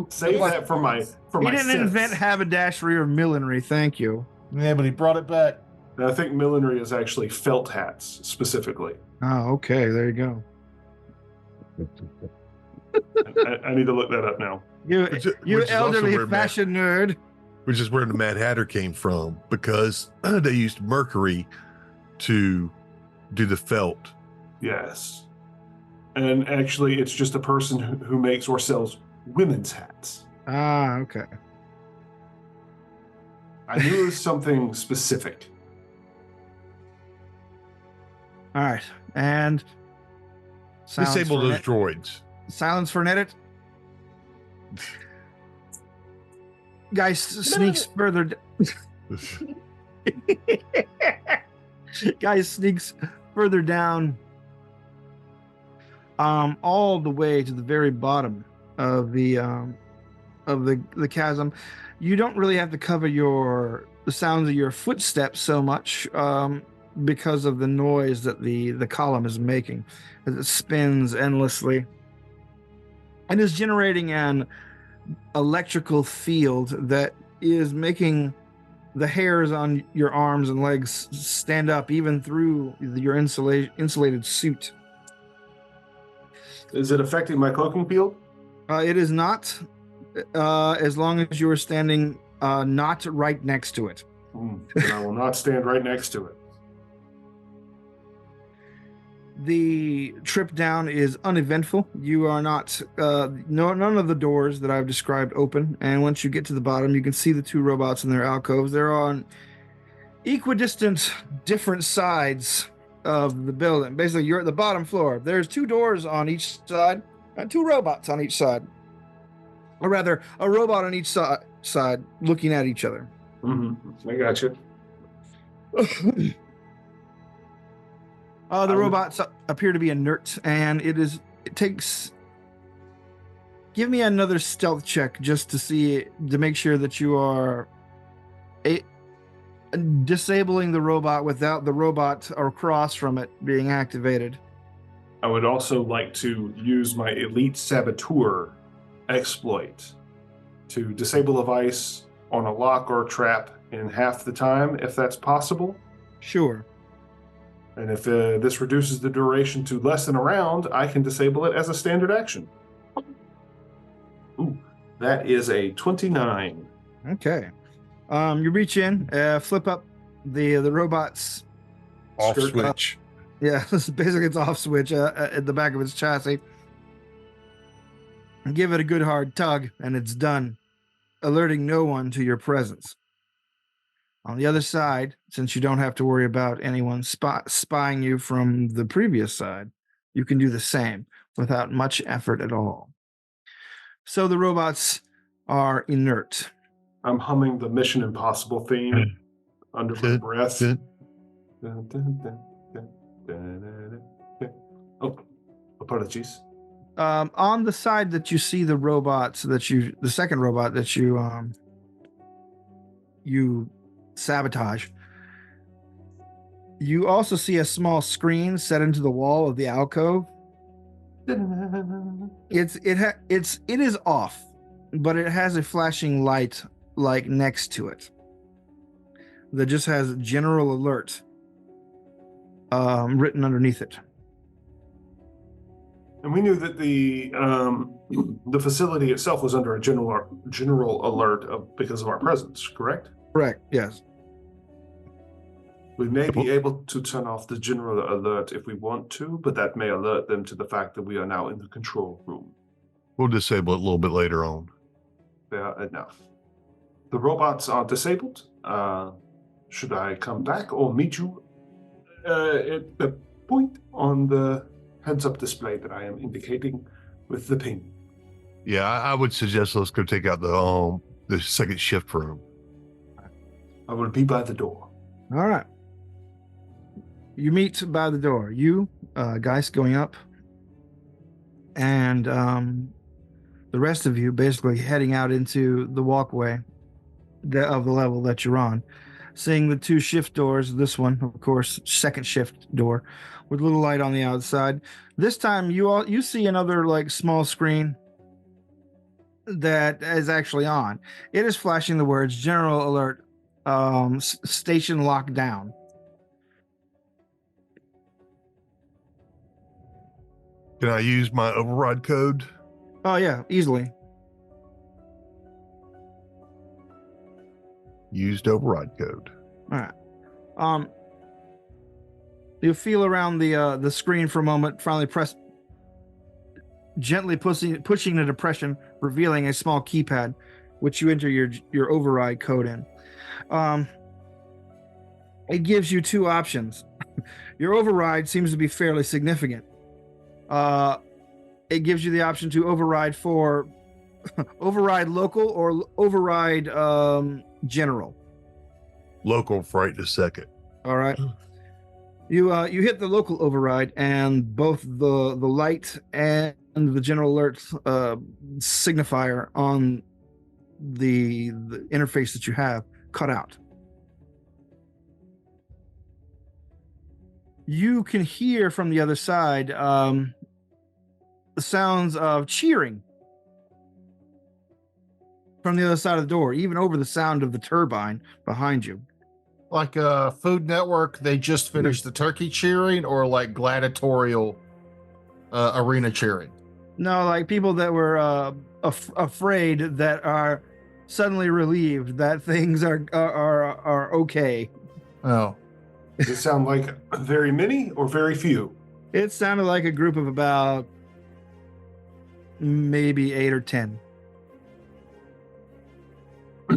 Save that for my He my didn't sins. invent haberdashery or millinery. Thank you. Yeah, but he brought it back. I think millinery is actually felt hats specifically. Oh, okay. There you go. I need to look that up now. You Which is also elderly where Matt- fashion nerd. Which is where the Mad Hatter came from, because they used mercury to do the felt. Yes. And actually, it's just a person who makes or sells women's hats. Ah, okay. I knew it was something specific. All right. And Disable those droids. silence for an edit. Guy sneaks further. Guy sneaks further down, all the way to the very bottom of the of the chasm, you don't really have to cover the sounds of your footsteps so much because of the noise that the column is making as it spins endlessly and is generating an electrical field that is making the hairs on your arms and legs stand up even through your insulated suit. Is it affecting my cloaking field? It is not, as long as you are standing not right next to it. Then I will not stand right next to it. The trip down is uneventful. You are not, none of the doors that I've described open. And once you get to the bottom, you can see the two robots in their alcoves. They're on equidistant, different sides of the building. Basically, you're at the bottom floor. There's two doors on each side, and two robots on each side. Or rather, a robot on each side looking at each other. Mm-hmm. I got you. The robots appear to be inert, and it takes. Give me another stealth check just to make sure that you are disabling the robot without the robot across from it being activated. I would also like to use my elite saboteur exploit to disable a device on a lock or trap in half the time, if that's possible. Sure. And if this reduces the duration to less than a round, I can disable it as a standard action. Ooh, that is a 29. Okay. You reach in, flip up the robot's Off Skirt switch. yeah, basically it's off switch at the back of its chassis. Give it a good hard tug, and it's done, alerting no one to your presence. On the other side, since you don't have to worry about anyone spying you from the previous side, you can do the same without much effort at all. So the robots are inert. I'm humming the Mission Impossible theme under my breath. Oh, apologies. On the side that you see the robots the second robot that you sabotage, you also see a small screen set into the wall of the alcove. It is off, but it has a flashing light like next to it that just has general alert written underneath it. And we knew that the facility itself was under a general alert because of our presence, correct? Correct, yes. We may be able to turn off the general alert if we want to, but that may alert them to the fact that we are now in the control room. We'll disable it a little bit later on. Fair enough. The robots are disabled. Should I come back or meet you at the point on the heads-up display that I am indicating with the ping? Yeah, I would suggest let's go take out the second shift room. I will be by the door. All right. You meet by the door. You, Geist, going up, and the rest of you basically heading out into the walkway of the level that you're on. Seeing the two shift doors, this one, of course, second shift door, with a little light on the outside. This time, you see another like small screen that is actually on. It is flashing the words "General Alert, Station Locked Down." Can I use my override code? Oh yeah, easily. Used override code. All right. You feel around the screen for a moment. Finally, press gently pushing the depression, revealing a small keypad, which you enter your override code in. It gives you two options. Your override seems to be fairly significant. It gives you the option to override for override local or override general. Local for right this second. All right. You hit the local override, and both the light and the general alert signifier on the interface that you have cut out. You can hear from the other side the sounds of cheering from the other side of the door, even over the sound of the turbine behind you. Like Food Network, they just finished the turkey cheering, or like gladiatorial arena cheering? No, like people that were afraid that are suddenly relieved that things are okay. Oh, Does it sound like very many or very few? It sounded like a group of about maybe 8 or 10.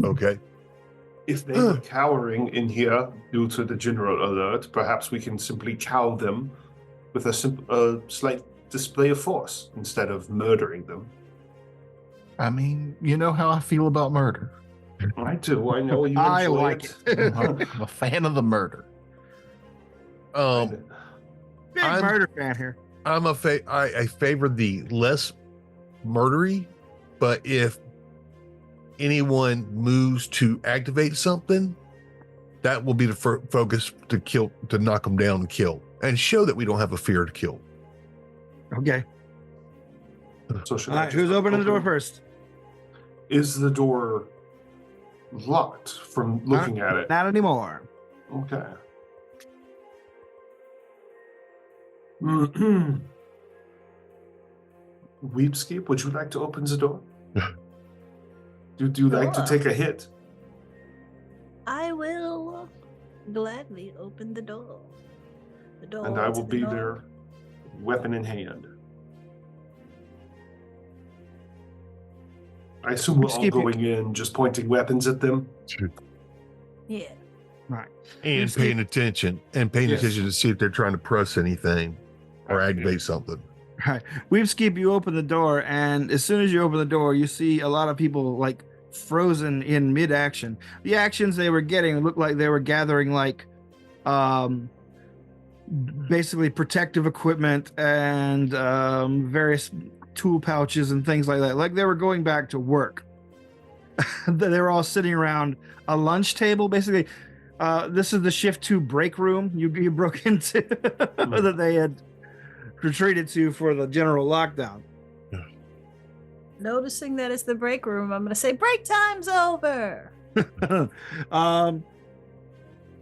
Okay. If they were cowering in here due to the general alert, perhaps we can simply cow them with a slight display of force instead of murdering them. I mean, you know how I feel about murder. I do. I know you I enjoy like it. I'm a fan of the murder. Big I'm- murder fan here. I favor the less murdery, but if anyone moves to activate something, that will be the focus to knock them down and kill, and show that we don't have a fear to kill. Okay. So should All I right, just who's opening the door open- first? Is the door locked from looking at it? Not anymore. Okay. Weepscape, would you like to open the door? Do you like to Sure. take a hit? I will gladly open the door. The door. And I to will the be north. there, weapon in hand. I assume we're all Weepscape- going in just pointing weapons at them. Yeah. Right. And Weepscape- paying attention Yes. to see if they're trying to press anything or activate something. Right. Weepscape, you open the door, and as soon as you open the door, you see a lot of people like frozen in mid-action. The actions they were getting looked like they were gathering like basically protective equipment and various tool pouches and things like that. Like they were going back to work. They were all sitting around a lunch table, basically. This is the shift 2 break room you broke into that they had retreated to for the general lockdown. Noticing that it's the break room, I'm going to say break time's over.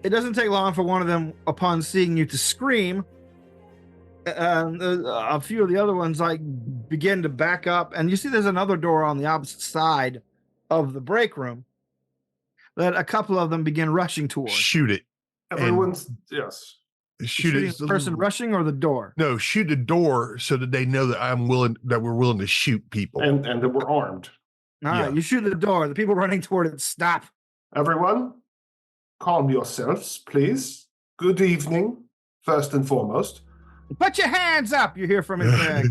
It doesn't take long for one of them, upon seeing you, to scream. A few of the other ones like begin to back up, and you see there's another door on the opposite side of the break room that a couple of them begin rushing towards. Shoot it. Everyone's yes. Shooting the person rushing or the door? No, shoot the door so that they know that we're willing to shoot people. And that we're armed. All right, Yeah. you shoot the door. The people running toward it stop. Everyone, calm yourselves, please. Good evening, first and foremost. Put your hands up, you hear from his bag.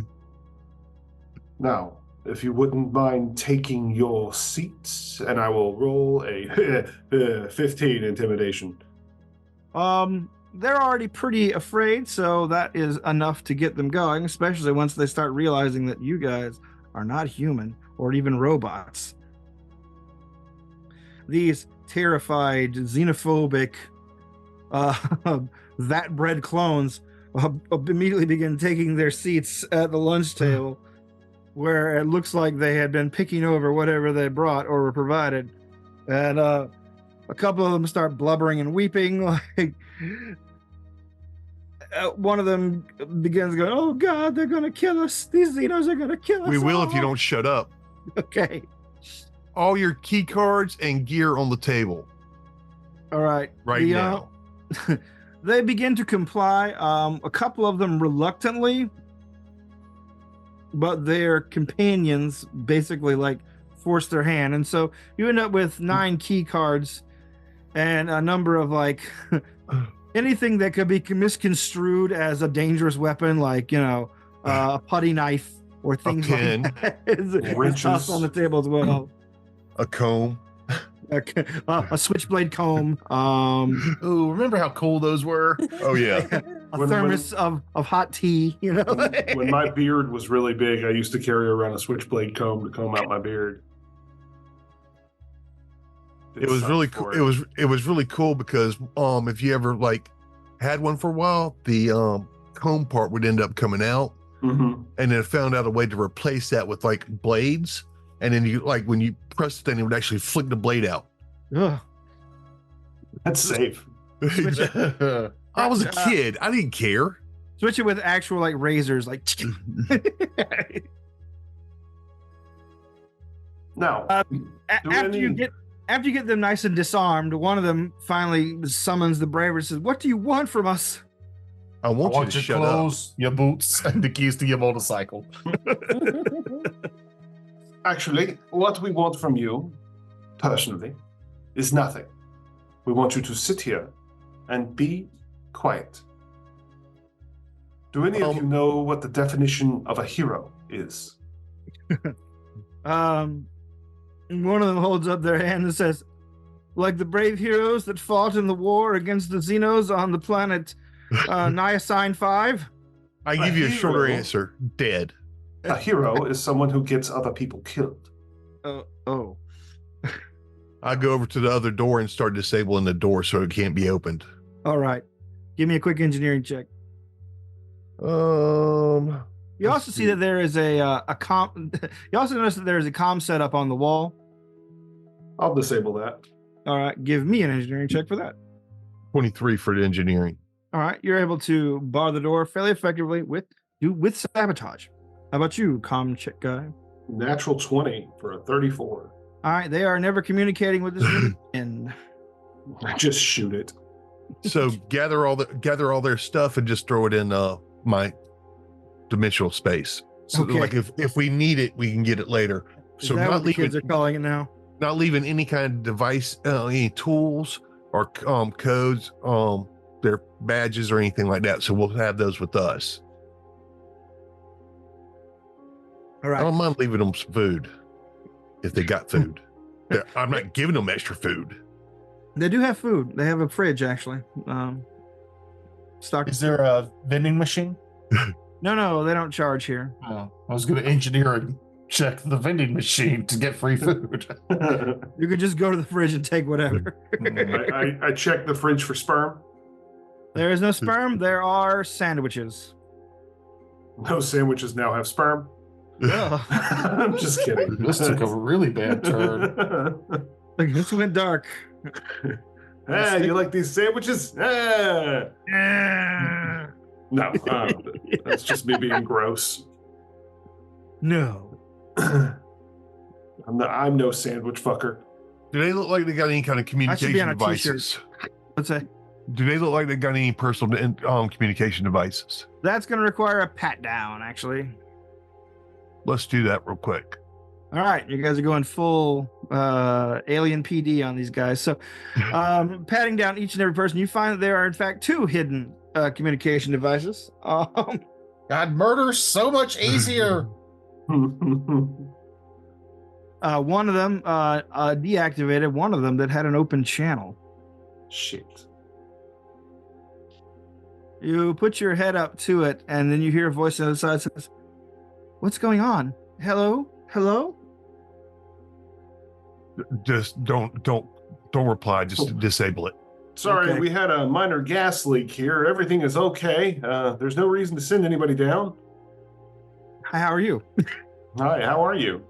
Now, if you wouldn't mind taking your seats, and I will roll a 15 intimidation. They're already pretty afraid, so that is enough to get them going, especially once they start realizing that you guys are not human or even robots. These terrified, xenophobic, that bred clones immediately begin taking their seats at the lunch table, where it looks like they had been picking over whatever they brought or were provided. And a couple of them start blubbering and weeping. Like one of them begins going, "Oh God, they're gonna kill us! These Xenos are gonna kill us!" We will if you all." don't shut up. Okay. All your key cards and gear on the table All right. right now. They begin to comply. A couple of them reluctantly, but their companions basically like force their hand, and so you end up with 9 key cards and a number of like anything that could be misconstrued as a dangerous weapon, like a putty knife or things pen. like that. It's Wrenches. tossed on the table as well. A comb. A switchblade comb. Ooh, remember how cool those were? Oh yeah. A When- thermos of hot tea, When my beard was really big, I used to carry around a switchblade comb to comb out my beard. It was really cool. It was really cool because if you ever like had one for a while, the comb part would end up coming out, and then found out a way to replace that with like blades, and then you like when you press the thing, it would actually flick the blade out. Ugh. That's safe. I was a kid. I didn't care. Switch it with actual like razors, like. Now, after you get them nice and disarmed, one of them finally summons the braver and says, "What do you want from us?" I want you to your shut clothes, your boots, and the keys to your motorcycle. actually, what we want from you, personally, is nothing. We want you to sit here and be quiet. Do any of you know what the definition of a hero is? One of them holds up their hand and says, "Like the brave heroes that fought in the war against the Xenos on the planet Niacine 5." I give you a shorter answer. Dead. A hero is someone who gets other people killed. Oh. I go over to the other door and start disabling the door so it can't be opened. All right. Give me a quick engineering check. You also see that there is a com. You also notice that there is a comm setup on the wall. I'll disable that. All right, give me an engineering check for that. 23 for the engineering. All right, you're able to bar the door fairly effectively with sabotage. How about you, comm check guy? Natural 20 for a 34. All right, they are never communicating with this room again. Just shoot it. So gather all their stuff and just throw it in my dimensional space. So Okay. like if we need it, we can get it later. Is So that not what the kids are calling it now? not leaving any kind of device, any tools or codes, their badges or anything like that. So we'll have those with us. All right. I don't mind leaving them some food if they got food. I'm not giving them extra food. They do have food. They have a fridge, actually. Stocked. Is there a vending machine? No, they don't charge here. Oh, I was going to engineer and check the vending machine to get free food. You could just go to the fridge and take whatever. I checked the fridge for sperm. There is no sperm. There are sandwiches. Those sandwiches now have sperm. Ugh. I'm just kidding. This took a really bad turn. Like, this went dark. Ah, you like these sandwiches? Ah. No, that's just me being gross. No. I'm no sandwich fucker. Do they look like they got any kind of I should be communication on a devices? What's that? Do they look like they got any personal communication devices? That's going to require a pat down, actually. Let's do that real quick. All right, you guys are going full alien PD on these guys. So, patting down each and every person, you find that there are in fact 2 hidden communication devices. God, murder's so much easier. One of them deactivated. One of them that had an open channel. Shit. You put your head up to it, and then you hear a voice on the other side says, "What's going on? Hello? Hello?" Just don't reply. Just disable it. Sorry, Okay. we had a minor gas leak here. Everything is okay. There's no reason to send anybody down. Hi, how are you? Hi, how are you?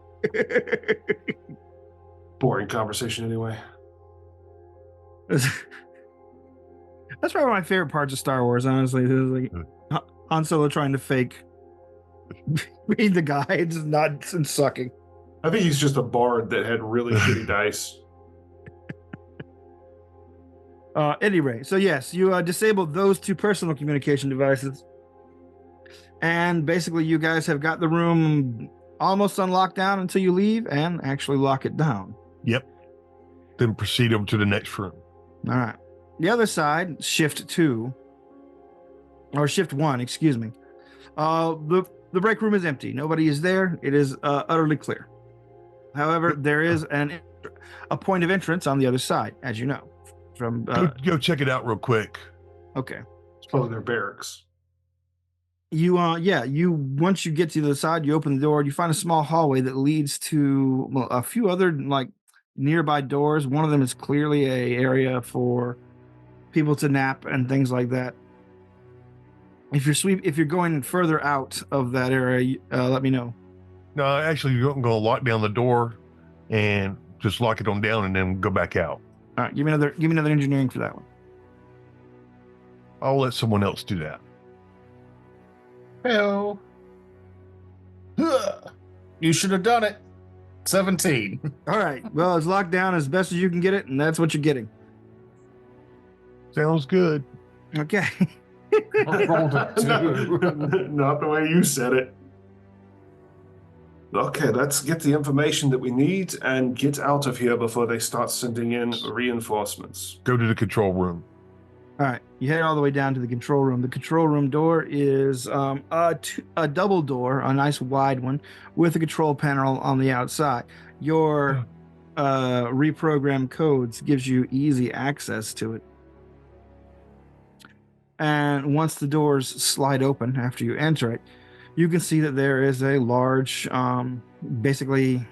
Boring conversation anyway. That's probably one of my favorite parts of Star Wars, honestly. This is like Han Solo trying to fake being the guy, just not and sucking. I think he's just a bard that had really shitty dice. Anyway, so yes, you disabled those 2 personal communication devices. And basically, you guys have got the room almost on lockdown until you leave and actually lock it down. Yep. Then proceed over to the next room. All right. The other side, shift 2, or shift 1, excuse me. The break room is empty. Nobody is there. It is utterly clear. However, there is a point of entrance on the other side, as you know. From Go check it out real quick. okay. It's probably their barracks. You once you get to the other side, you open the door, you find a small hallway that leads to a few other like nearby doors. One of them is clearly a area for people to nap and things like that. If you're going further out of that area, let me know. No, actually, you're going to lock down the door and just lock it on down and then go back out. All right, give me another engineering for that one. I'll let someone else do that. Hell. You should have done it. 17. All right. Well, it's locked down as best as you can get it, and that's what you're getting. Sounds good. Okay. I rolled a 2. Not the way you said it. Okay, let's get the information that we need and get out of here before they start sending in reinforcements. Go to the control room. All right. You head all the way down to the control room. The control room door is a double door, a nice wide one, with a control panel on the outside. Your reprogrammed codes gives you easy access to it. And once the doors slide open after you enter it, you can see that there is a large, basically,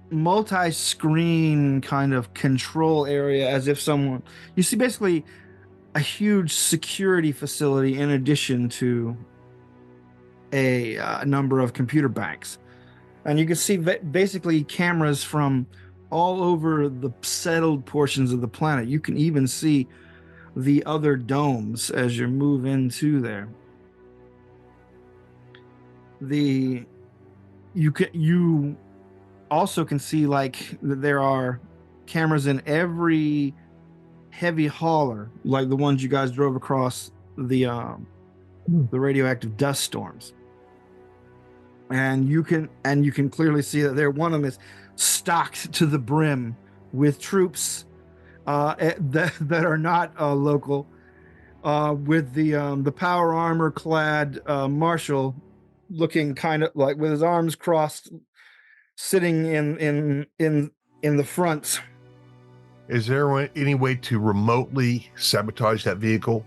multi-screen kind of control area, as if someone, you see basically a huge security facility in addition to a number of computer banks. And you can see basically cameras from all over the settled portions of the planet. You can even see the other domes as you move into there. You also can see like that there are cameras in every heavy hauler, like the ones you guys drove across the radioactive dust storms. And you can clearly see that one of them is stocked to the brim with troops that are not local, with the power armor clad marshal looking kind of like with his arms crossed, sitting in the front. Is there any way to remotely sabotage that vehicle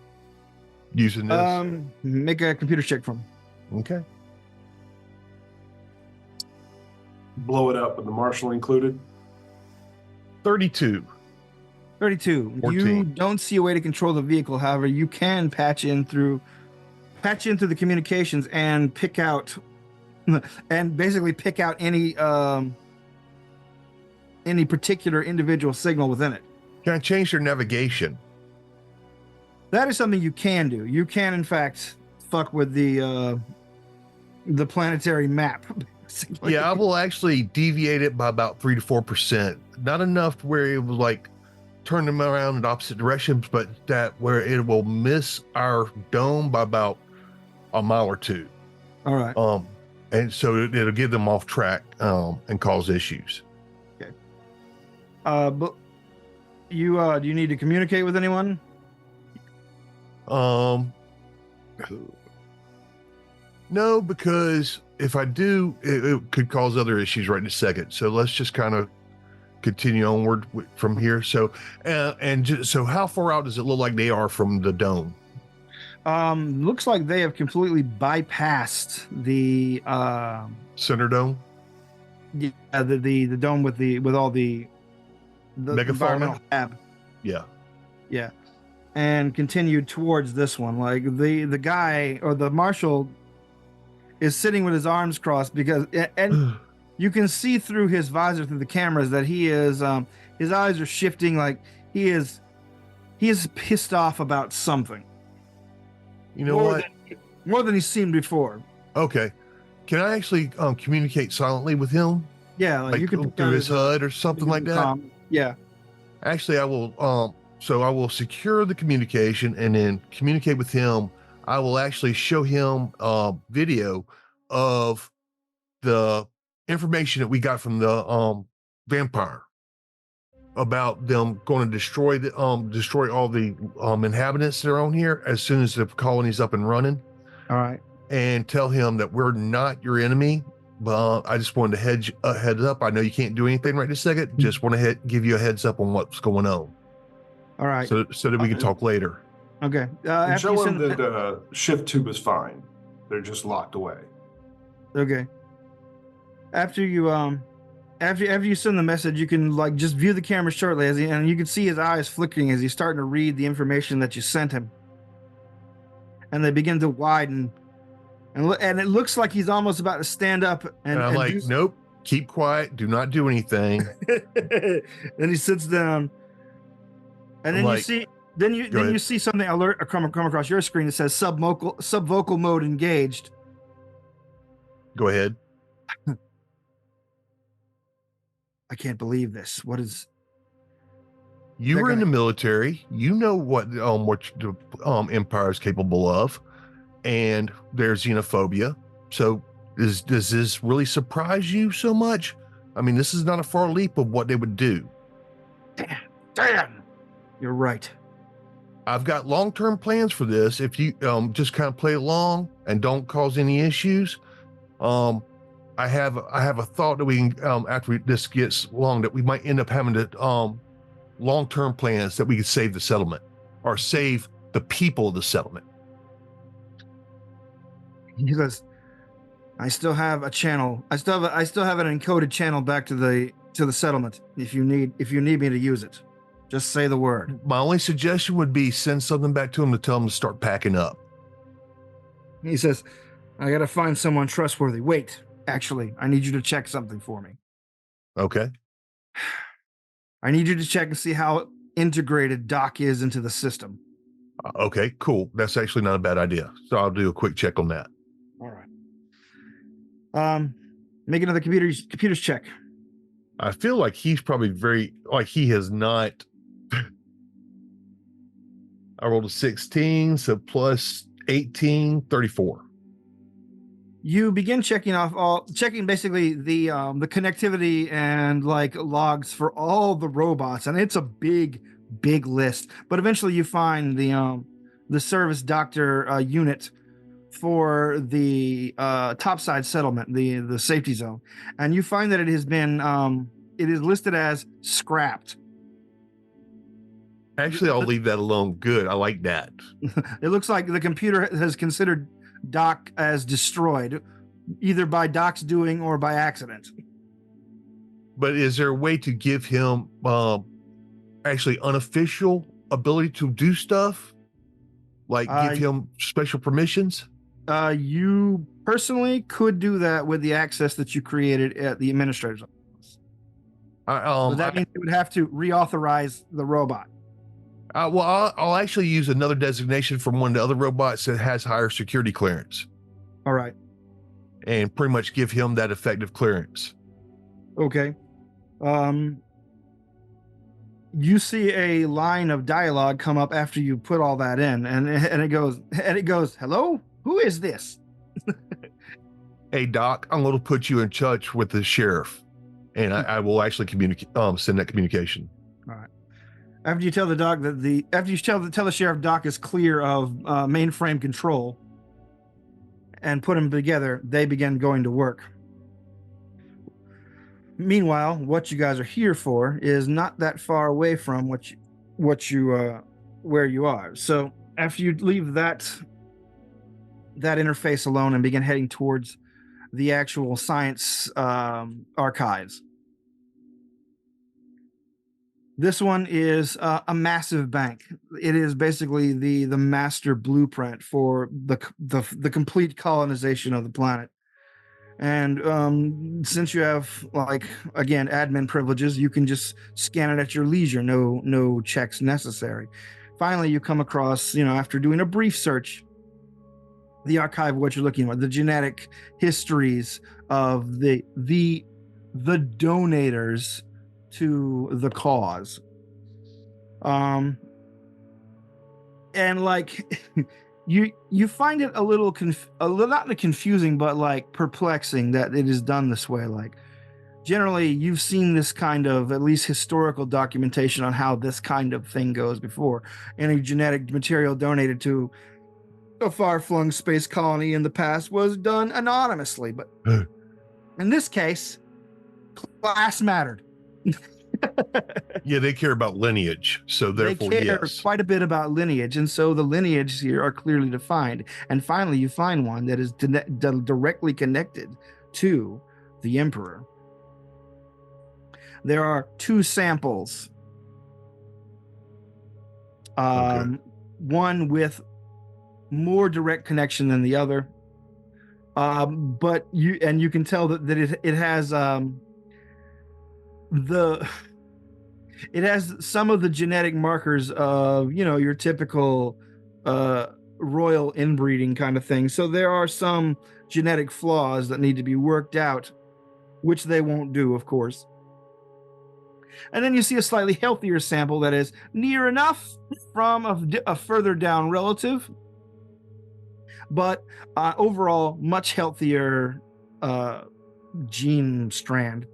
using this? Make a computer check for him. Okay. Blow it up with the marshal included. 32. 32. 14. You don't see a way to control the vehicle. However, you can patch in through the communications and pick out any particular individual signal within it. Can I change their navigation? That is something you can do. You can, in fact, fuck with the planetary map. Basically. Yeah, I will actually deviate it by about 3 to 4%. Not enough to where it will like turn them around in opposite directions, but that where it will miss our dome by about a mile or two. All right. And so it'll get them off track and cause issues. Okay. But you do you need to communicate with anyone? No, because if I do, it could cause other issues right in a second. So let's just kind of continue onward from here. So, so how far out does it look like they are from the dome? Looks like they have completely bypassed the Center dome? Yeah, the dome with all the environmental lab. Yeah. Yeah. And continued towards this one. Like the guy or the marshal is sitting with his arms crossed because and you can see through his visor through the cameras that he is his eyes are shifting, like he is pissed off about something. You know more than he's seen before. Okay. Can I actually communicate silently with him? Yeah, like you can through his HUD or something like that. Yeah. Actually, I will so I will secure the communication and then communicate with him. I will actually show him a video of the information that we got from the vampire about them going to destroy all the inhabitants that are on here as soon as the colony's up and running. All right. And tell him that we're not your enemy, but I just wanted to heads up. I know you can't do anything right this second. Just want to give you a heads up on what's going on. All right. So that we can talk later. Okay. And show him that shift 2 is fine. They're just locked away. Okay. After you after you send the message, you can like just view the camera shortly and you can see his eyes flickering as he's starting to read the information that you sent him, and they begin to widen, and it looks like he's almost about to stand up. And I'm like, nope, keep quiet, do not do anything. Then he sits down, and then you see something alert come across your screen that says subvocal mode engaged. Go ahead. I can't believe this. What is? You were in the military. You know what the Empire is capable of, and there's xenophobia. So does this really surprise you so much? I mean, this is not a far leap of what they would do. Damn. You're right. I've got long-term plans for this. If you just kind of play along and don't cause any issues, I have a thought that we can after this gets long, that we might end up having to long-term plans that we could save the settlement or save the people of the settlement. He goes, I still have a channel. I still have an encoded channel back to the settlement. If you need me to use it, just say the word. My only suggestion would be send something back to him to tell him to start packing up. He says, I gotta find someone trustworthy. Wait, actually, I need you to check something for me. Okay. I need you to check and see how integrated Doc is into the system. Okay, cool. That's actually not a bad idea. So I'll do a quick check on that. All right. Make another computers check. I feel like he's probably he has not. I rolled a 16, so plus 18, 34. You begin checking basically the connectivity and like logs for all the robots, and it's a big list. But eventually, you find the service doctor unit for the topside settlement, the safety zone, and you find that it has been it is listed as scrapped. Actually, I'll leave that alone. Good, I like that. It looks like the computer has considered Doc as destroyed, either by Doc's doing or by accident. But is there a way to give him actually unofficial ability to do stuff? Like give him special permissions? You personally could do that with the access that you created at the administrator's office. So that means you would have to reauthorize the robot. Well, I'll actually use another designation from one of the other robots that has higher security clearance. All right. And pretty much give him that effective clearance. Okay. You see a line of dialogue come up after you put all that in, and it goes, hello? Who is this? Hey, Doc, I'm going to put you in touch with the sheriff, and I will actually send that communication. All right. After you tell the Doc tell the sheriff Doc is clear of mainframe control and put them together, they begin going to work. Meanwhile, what you guys are here for is not that far away from where you are. So after you leave that interface alone and begin heading towards the actual science archives. This one is a massive bank. It is basically the master blueprint for the complete colonization of the planet. And since you have, like, again, admin privileges, you can just scan it at your leisure. No checks necessary. Finally, you come across, after doing a brief search, the archive of what you're looking at, the genetic histories of the donators to the cause. And like you find it a little not confusing, but like perplexing that it is done this way. Like generally you've seen this kind of at least historical documentation on how this kind of thing goes before. Any genetic material donated to a far-flung space colony in the past was done anonymously, but in this case, class mattered. Yeah, they care about lineage, so therefore, they care yes, quite a bit about lineage, and so the lineages here are clearly defined. And finally, you find one that is directly connected to the Emperor. there are 2 samples. One with more direct connection than the other. But you can tell that it has it has some of the genetic markers of, your typical royal inbreeding kind of thing. So there are some genetic flaws that need to be worked out, which they won't do, of course. And then you see a slightly healthier sample that is near enough from a further down relative, but overall much healthier gene strand.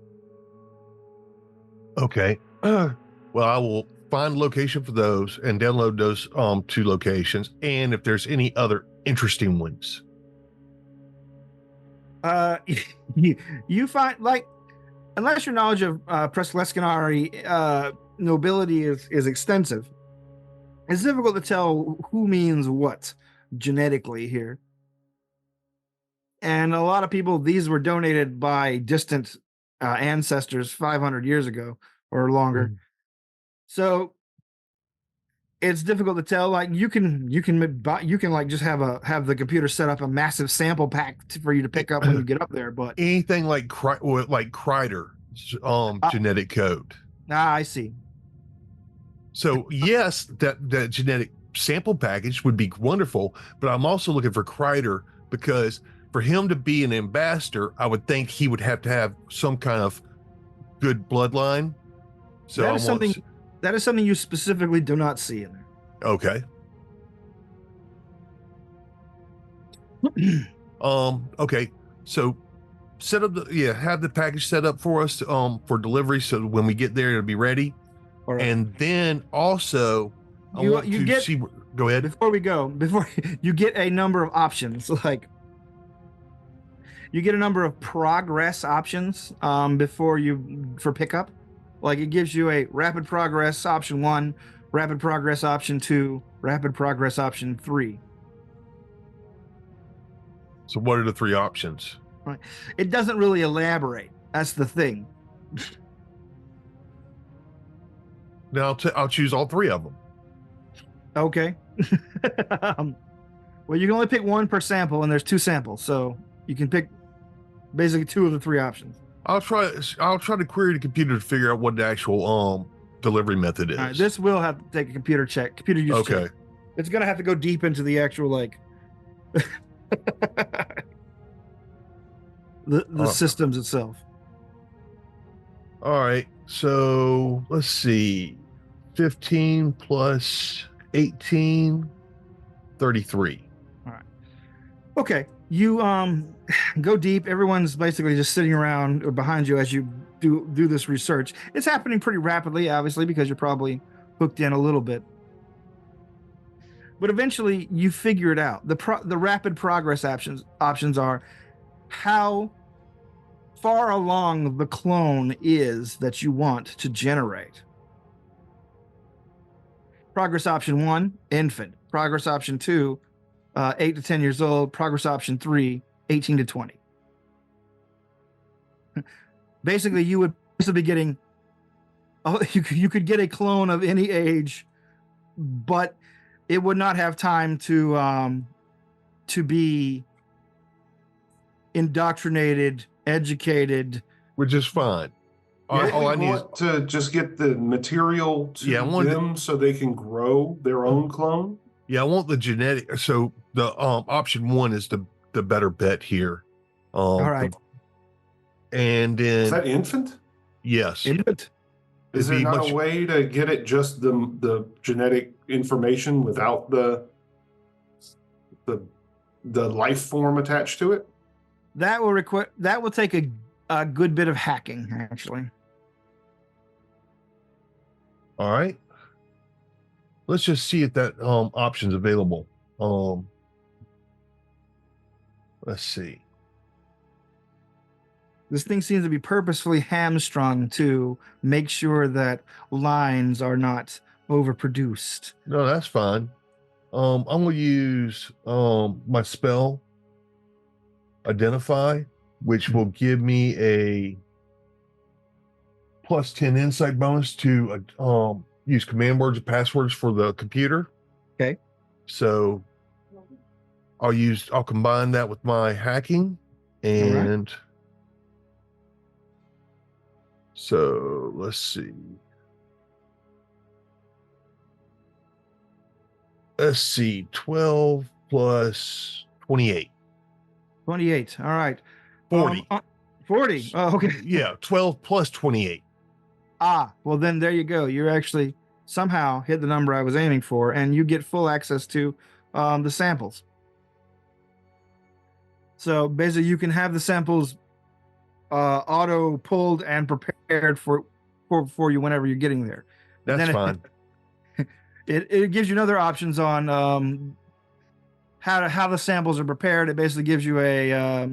Okay. Well, I will find a location for those and download those 2 locations, and if there's any other interesting ones. You find, like, unless your knowledge of Preskaleskanari nobility is extensive, it's difficult to tell who means what genetically here. And a lot of people, these were donated by distant ancestors 500 years ago or longer. So it's difficult to tell. Like, you can like just have the computer set up a massive sample pack for you to pick up when you get up there. But anything like Kreider genetic code. I see. So yes, that genetic sample package would be wonderful, but I'm also looking for Kreider, because for him to be an ambassador, I would think he would have to have some kind of good bloodline. So that is something you specifically do not see in there. Okay. Okay. So set up have the package set up for us for delivery, so when we get there it'll be ready. All right. And then also go ahead. Before you get a number of options, like you get a number of progress options for pickup. Like, it gives you a rapid progress option 1, rapid progress option 2, rapid progress option 3. So what are the 3 options? Right. It doesn't really elaborate. That's the thing. Now I'll choose all 3 of them. Okay. Well, you can only pick 1 per sample, and there's 2 samples, so you can pick basically 2 of the 3 options. I'll try to query the computer to figure out what the actual delivery method is. All right, this will have to take a computer use check. It's gonna have to go deep into the actual, like, the systems itself. All right, so let's see, 15 plus 18, 33. All right. Okay, you go deep. Everyone's basically just sitting around or behind you as you do this research. It's happening pretty rapidly, obviously, because you're probably hooked in a little bit. But eventually, you figure it out. The rapid progress options are how far along the clone is that you want to generate. Progress option 1, infant. Progress option 2, 8 to 10 years old. Progress option 3, 18 to 20. Basically, you would be getting, you could get a clone of any age, but it would not have time to be indoctrinated, educated. Which is fine. All I need to just get the material to them so they can grow their own clone. Yeah, I want the genetic. So the option 1 is the better bet here. All right. And then is that infant? Yes. Infant. Is there not a way to get it just the genetic information without the life form attached to it? That will take a good bit of hacking, actually. All right. Let's just see if that option's available. Let's see. This thing seems to be purposefully hamstrung to make sure that lines are not overproduced. No, that's fine. I'm going to use my spell identify, which will give me a plus 10 insight bonus to use command words and passwords for the computer. Okay. So I'll combine that with my hacking, and so let's see. Let's see, 12 plus 28. 28. All right. 40. 40. Oh, okay. Yeah, 12 plus 28. Well, then there you go. You actually somehow hit the number I was aiming for, and you get full access to the samples. So basically, you can have the samples auto pulled and prepared for you whenever you're getting there. That's fine. It gives you other options on how the samples are prepared. It basically gives you a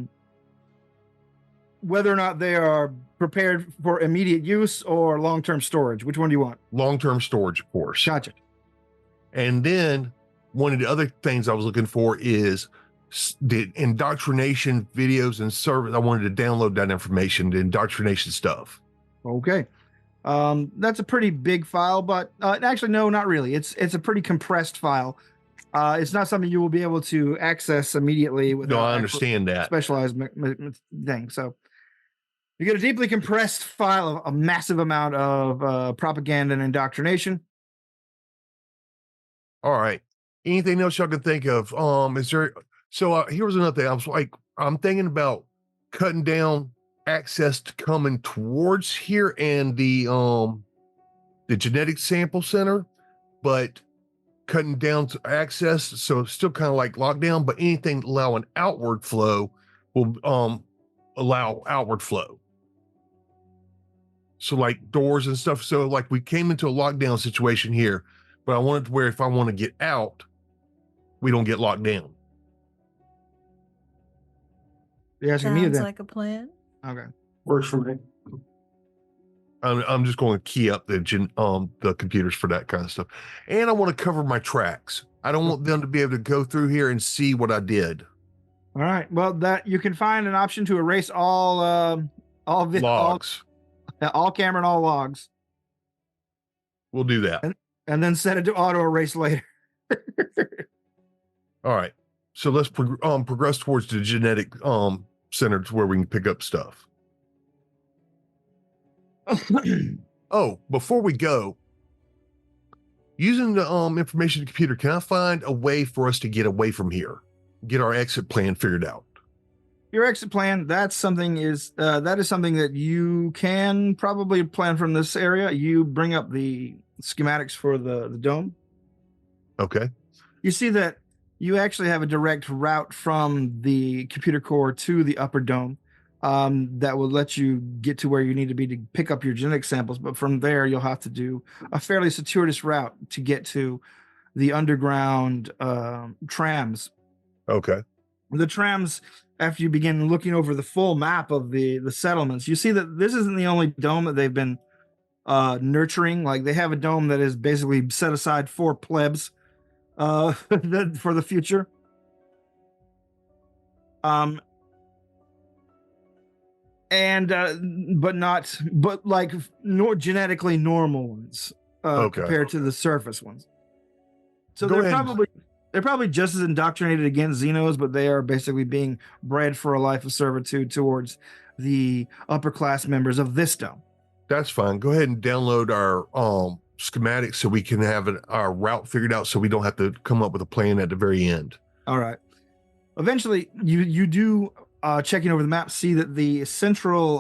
whether or not they are prepared for immediate use or long-term storage. Which one do you want? Long-term storage, of course. Gotcha. And then one of the other things I was looking for is the indoctrination videos and service. I wanted to download that information, the indoctrination stuff. Okay. That's a pretty big file, but actually, no, not really. It's a pretty compressed file. It's not something you will be able to access immediately with. No, I understand that. Specialized thing. So you get a deeply compressed file of a massive amount of propaganda and indoctrination. All right. Anything else y'all can think of? Is there? So here's another thing. I'm thinking about cutting down access to coming towards here and the genetic sample center, but cutting down to access, so it's still kind of like lockdown, but anything allowing outward flow will allow outward flow. So like doors and stuff. So like we came into a lockdown situation here, but I want it to where if I want to get out, we don't get locked down. You're asking me Sounds then. like a plan. Okay. Works for me. I'm just going to key up the computers for that kind of stuff, and I want to cover my tracks. I don't want them to be able to go through here and see what I did. All right. Well, that you can find an option to erase all Logs. all camera and all logs. We'll do that. And then set it to auto erase later. All right. So let's progress towards the genetic center to where we can pick up stuff. Oh, before we go, using the information computer, can I find a way for us to get away from here? Get our exit plan figured out. Your exit plan, that is something that you can probably plan from this area. You bring up the schematics for the dome. Okay. You see that you actually have a direct route from the computer core to the upper dome that will let you get to where you need to be to pick up your genetic samples. But from there, you'll have to do a fairly circuitous route to get to the underground trams. Okay. The trams, after you begin looking over the full map of the settlements, you see that this isn't the only dome that they've been nurturing. Like they have a dome that is basically set aside for plebs for the future. But like genetically normal ones compared to the surface ones. So they're probably just as indoctrinated against Xenos, but they are basically being bred for a life of servitude towards the upper class members of this dome. That's fine. Go ahead and download our schematics so we can have our route figured out, so we don't have to come up with a plan at the very end. All right. Eventually, you do checking over the map, see that the central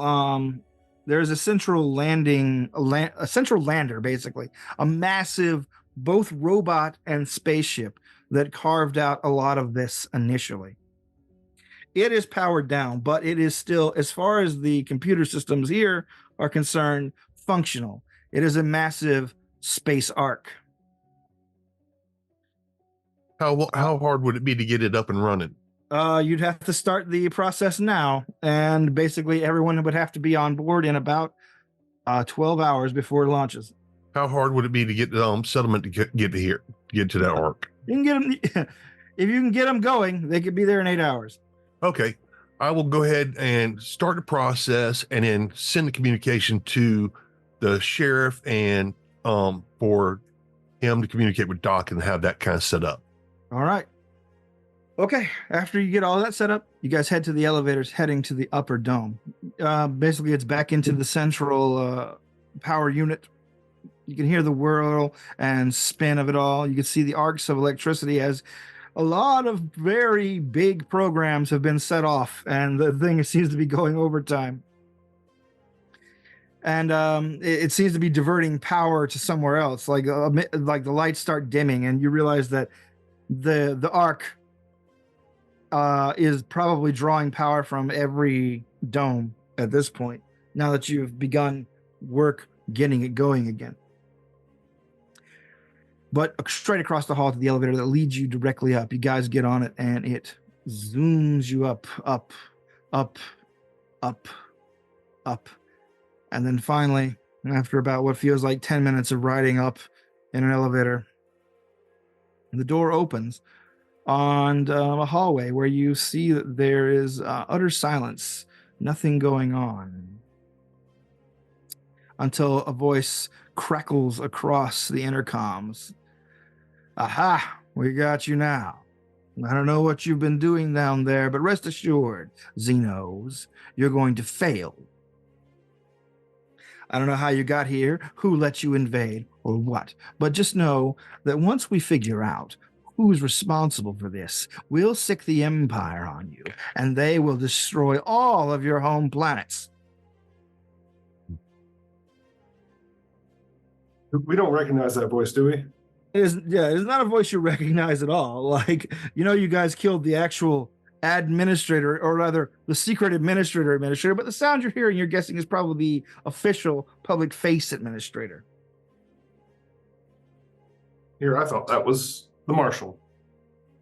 there's a central a central lander, basically a massive both robot and spaceship that carved out a lot of this initially. It is powered down, but it is still, as far as the computer systems here are concerned, functional. It is a massive space ark. How hard would it be to get it up and running? You'd have to start the process now, and basically everyone would have to be on board in about 12 hours before it launches. How hard would it be to get the settlement to get to here, get to that ark? You can get them if you can get them going. They could be there in 8 hours. Okay, I will go ahead and start the process, and then send the communication to the sheriff and for him to communicate with Doc and have that kind of set up. All right. Okay. After you get all that set up, you guys head to the elevators heading to the upper dome. Basically, it's back into the central power unit. You can hear the whirl and spin of it all. You can see the arcs of electricity as a lot of very big programs have been set off, and the thing seems to be going overtime. And it seems to be diverting power to somewhere else. Like the lights start dimming, and you realize that the arc is probably drawing power from every dome at this point. Now that you've begun work getting it going again. But straight across the hall to the elevator that leads you directly up. You guys get on it, and it zooms you up, up, up, up, up. And then finally, after about what feels like 10 minutes of riding up in an elevator, the door opens on a hallway where you see that there is utter silence, nothing going on, until a voice crackles across the intercoms. Aha, we got you now. I don't know what you've been doing down there, but rest assured, Xenos, you're going to fail. I don't know how you got here, who let you invade, or what, but just know that once we figure out who's responsible for this, we'll sick the Empire on you, and they will destroy all of your home planets. We don't recognize that voice, do we? It's not a voice you recognize at all. Like, you guys killed the actual administrator, or rather the secret administrator, but the sound you're hearing, you're guessing, is probably the official public face administrator. Here, I thought that was the marshal.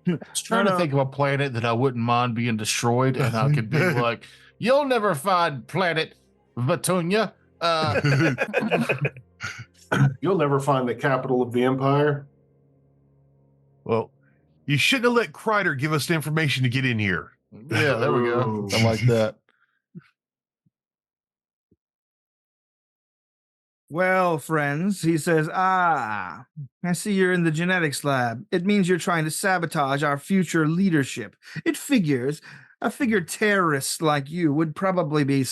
I was trying to think of a planet that I wouldn't mind being destroyed, and I could be like, you'll never find planet Vatunia. You'll never find the capital of the Empire. Well, you shouldn't have let Kreider give us the information to get in here. Yeah, there we go. I like that. Well, friends, he says, I see you're in the genetics lab. It means you're trying to sabotage our future leadership. It figures. I figured terrorists like you would probably be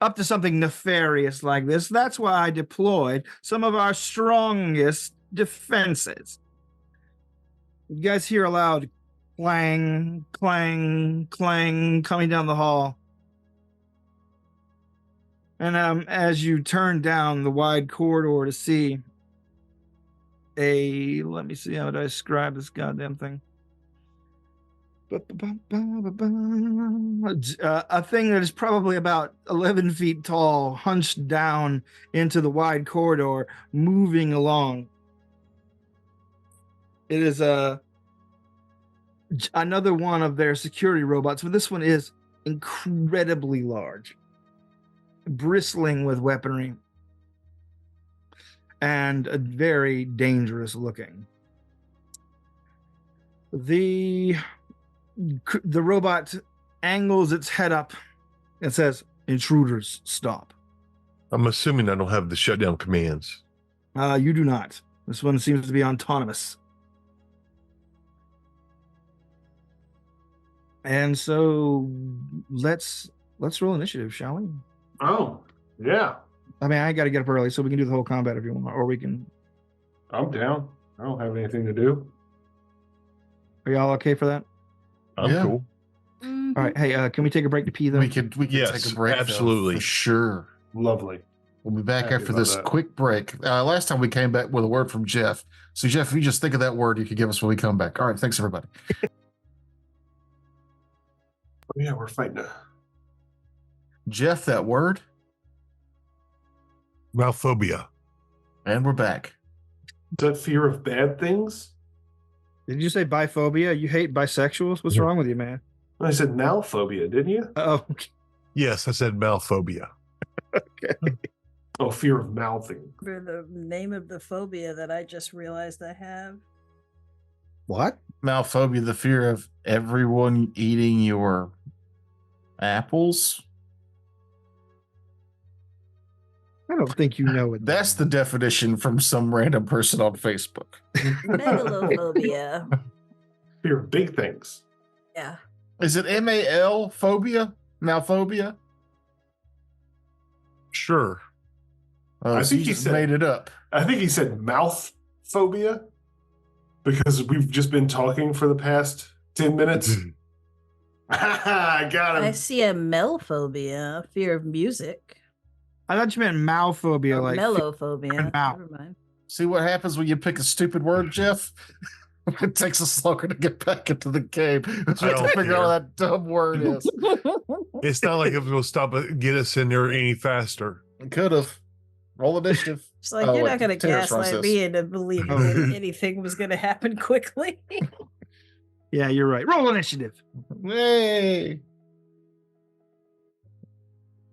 up to something nefarious like this. That's why I deployed some of our strongest defenses. You guys hear a loud clang, clang, clang coming down the hall. And as you turn down the wide corridor to see let me see how do I describe this goddamn thing. A thing that is probably about 11 feet tall, hunched down into the wide corridor, moving along. It is another one of their security robots, but this one is incredibly large, bristling with weaponry, and very dangerous looking. The robot angles its head up and says, "Intruders, stop." I'm assuming I don't have the shutdown commands. You do not. This one seems to be autonomous. And so let's roll initiative, shall we? Oh, yeah. I mean, I got to get up early, so we can do the whole combat if you want, or we can. I'm down. I don't have anything to do. Are y'all okay for that? I'm cool. Mm-hmm. All right. Hey, can we take a break to pee though? We could Yes, take a break. absolutely. For sure. Lovely. We'll be back Happy after about this that. quick break. Last time we came back with a word from Jeff. So, Jeff, if you just think of that word, you could give us when we come back. All right. Thanks, everybody. Oh, yeah, we're fighting a Jeff, that word. Malphobia. And we're back. Is that fear of bad things? Did you say biphobia? You hate bisexuals? What's wrong with you, man? I said malphobia, didn't you? Oh, Yes, I said malphobia. okay. Oh, fear of mouthing. For the name of the phobia that I just realized I have. What? Malphobia, the fear of everyone eating your apples. I don't think you know it. That's the definition from some random person on Facebook. Megalophobia. Fear of big things. Yeah. Is it MAL phobia? Malphobia? Sure. Oh, I so think you he just said- made it up. I think he said mouth phobia because we've just been talking for the past 10 minutes. I got him. I see a melphobia, fear of music. I thought you meant malphobia, Or like mellophobia. mouth. Never mind. See what happens when you pick a stupid word, Jeff? It takes us longer to get back into the game. We have to don't figure out care. what that dumb word is. It's not like it will stop it, get us in there any faster. Could have. Roll initiative. It's like Oh, you're wait, not going to Terrace runs gaslight this. me into believing that anything was going to happen quickly. Yeah, you're right. Roll initiative. Hey.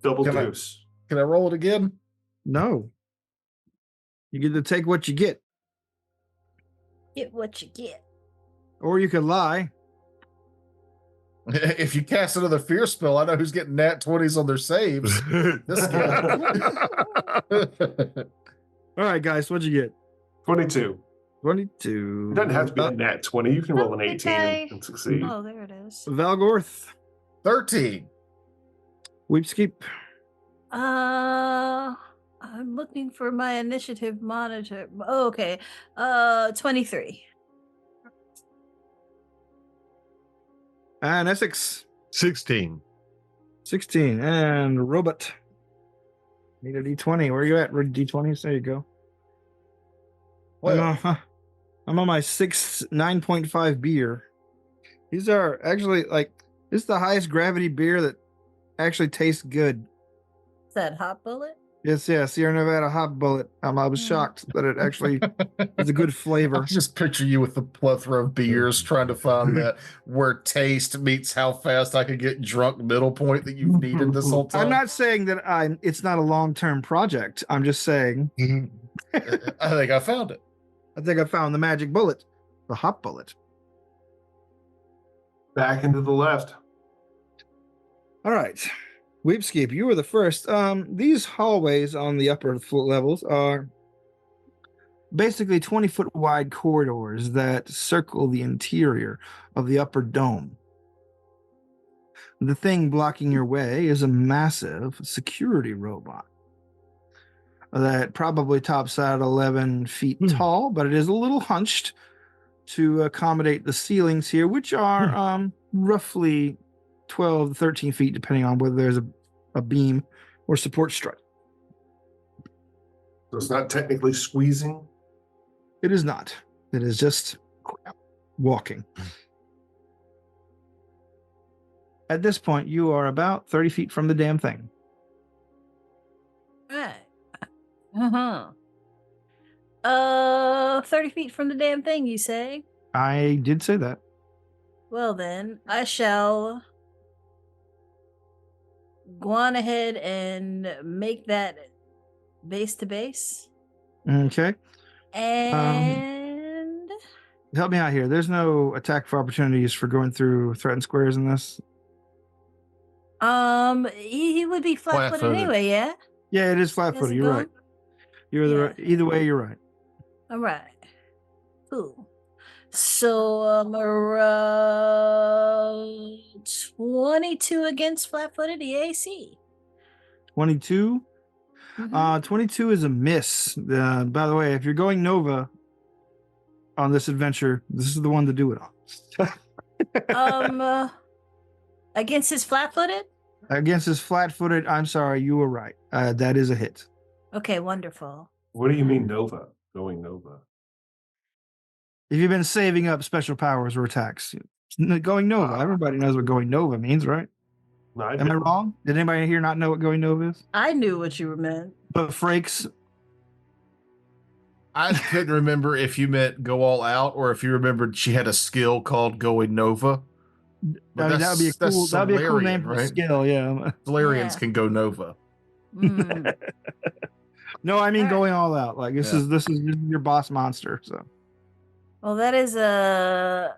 Double Can I- deuce. Can I roll it again? No. You get to take what you get, Get what you get. or you could lie. If you cast another fear spell, I know who's getting nat 20s on their saves. This guy. All right, guys, what'd you get? 22. 22. It doesn't have to be a nat 20. You can roll an 18 Okay. and succeed. Oh, there it is. Valgorth. 13. Weepskeep. I'm looking for my initiative monitor. Oh, okay. 23. And Essex. 16. 16. And Robot. Need a D20. Where are you at? D20s? There you go. Well, I'm on my 9.5 beer. These are actually this is the highest gravity beer that actually tastes good. Is that hot bullet? Yes, Sierra Nevada Hot Bullet. I was shocked that it actually is a good I flavor. just picture you with a plethora of beers trying to find that where taste meets how fast I could get drunk middle point that you've needed this whole time. I'm not saying that it's not a long-term project. I'm just saying I think I found it. I think I found the magic bullet, the hot bullet. Back into the left. All right. Weepskeep, you were the first. These hallways on the upper levels are basically 20-foot wide corridors that circle the interior of the upper dome. The thing blocking your way is a massive security robot that probably tops out 11 feet tall, but it is a little hunched to accommodate the ceilings here, which are roughly 12 to 13 feet, depending on whether there's a beam or support strut. So it's not technically squeezing. It is not. It is just walking. At this point, you are about 30 feet from the damn thing. Right. 30 feet from the damn thing, you say? I did say that. Well, then, I shall go on ahead and make that base to base. Okay. And Help me out here. There's no attack for opportunities for going through threatened squares in this. he would be flat-footed Flat-footed. anyway, yeah? Yeah, it is flat-footed. Doesn't You're go- right. You're the right. Either way, you're right. All right. Cool. So around 22 against flat-footed EAC. 22. Mhm. 22 is a miss. By the way, if you're going Nova on this adventure, this is the one to do it on. Against his flat-footed? Against his flat-footed, I'm sorry, you were right. That is a hit. Okay, wonderful. What do you mean Nova? Going Nova. If you've been saving up special powers or attacks, going Nova. Everybody knows what going Nova means, right? No, I Am I didn't. wrong? Did anybody here not know what going Nova is? I knew what you meant. But Frakes, I couldn't remember if you meant go all out or if you remembered she had a skill called going Nova. But that would be a cool. That would be a cool name for a right? skill. Yeah. Solarians Yeah. can go Nova. Mm. No, I mean Alright. going all out. Like this Yeah. is your boss monster. So Well, that is a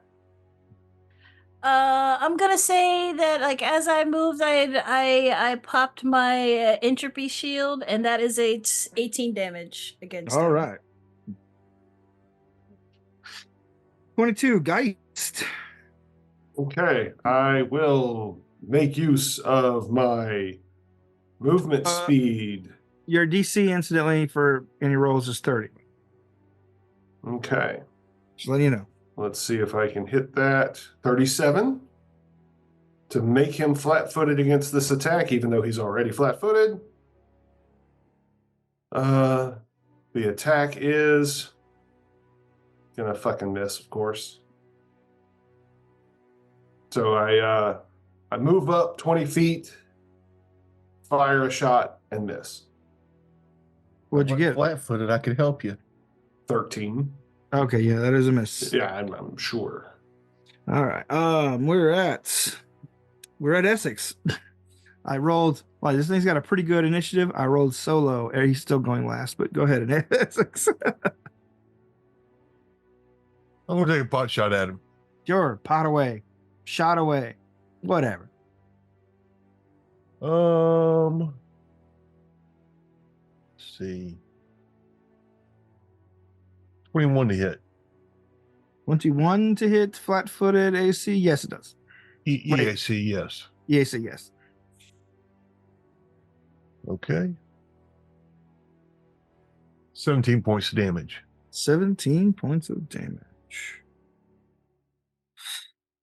I'm gonna say that like as I moved, I popped my entropy shield, and that is 18 damage against All him. right. 22, Geist. Okay, I will make use of my movement speed. Your DC incidentally for any rolls is 30. Okay, Just letting you know. let's see if I can hit that. 37 to make him flat-footed against this attack, even though he's already flat-footed. The attack is gonna fucking miss, of course. So I move up 20 feet, fire a shot, and miss. What'd you get? Flat-footed. I could help you. 13. Okay, yeah, that is a miss. Yeah, I'm sure. All right. We're at Essex. I rolled. Well, this thing's got a pretty good initiative. I rolled solo. He's still going last, but go ahead and Essex. I'm gonna take a pot shot at him. Sure, pot away, shot away, whatever. Let's see. 21 to hit. 21 to hit, flat-footed AC. Yes, it does. EAC, yes. Yes, yes. Okay. 17 points of damage. 17 points of damage.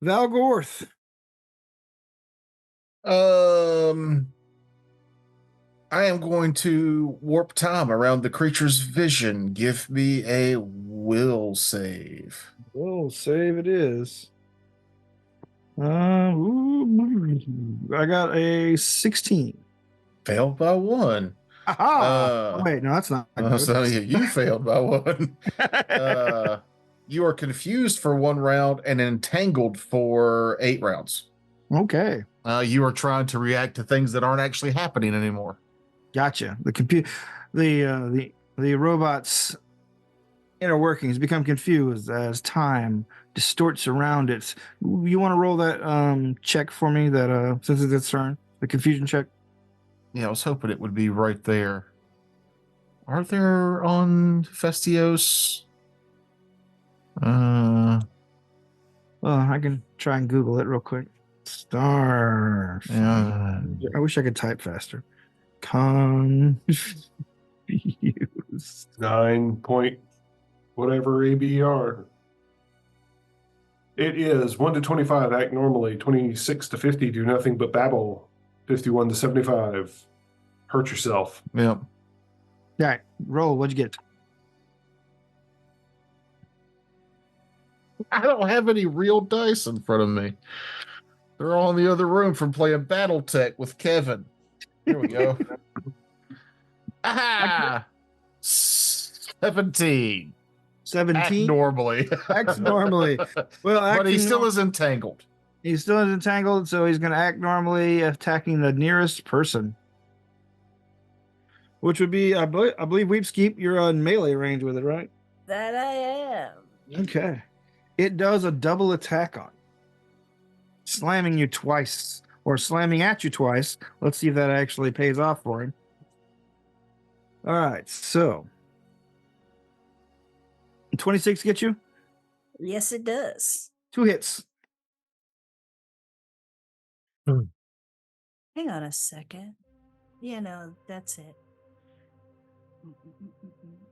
Valgorth. I am going to warp time around the creature's vision. Give me a will save. Will save it is. I got a 16. Failed by one. Aha! Oh, wait, no, that's not good. So you failed by one. You are confused for 1 round and entangled for 8 rounds. Okay. You are trying to react to things that aren't actually happening anymore. Gotcha. The robot's inner workings become confused as time distorts around it. You want to roll that check for me? That since it's its turn, the confusion check. Yeah, I was hoping it would be right there. Are there on Festios? Well, I can try and Google it real quick. Star. Yeah. I wish I could type faster. Confused. 9 point whatever ABR. It is 1 to 25, act normally. 26 to 50, do nothing but babble. 51 to 75, hurt yourself. Yep. All right, roll. What'd you get? I don't have any real dice in front of me. They're all in the other room from playing BattleTech with Kevin. Here we go. Aha! 17. 17. Act normally. Acts normally. Well, But he acting still is entangled. He's still entangled, so he's going to act normally, attacking the nearest person, which would be, I believe, Weepskeep. You're on melee range with it, right? That I am. Okay. It does a double attack on, slamming you twice, or slamming at you twice. Let's see if that actually pays off for him. All right, so 26 get you? Yes, it does. 2 hits. Hang on a second. Yeah, no, that's it.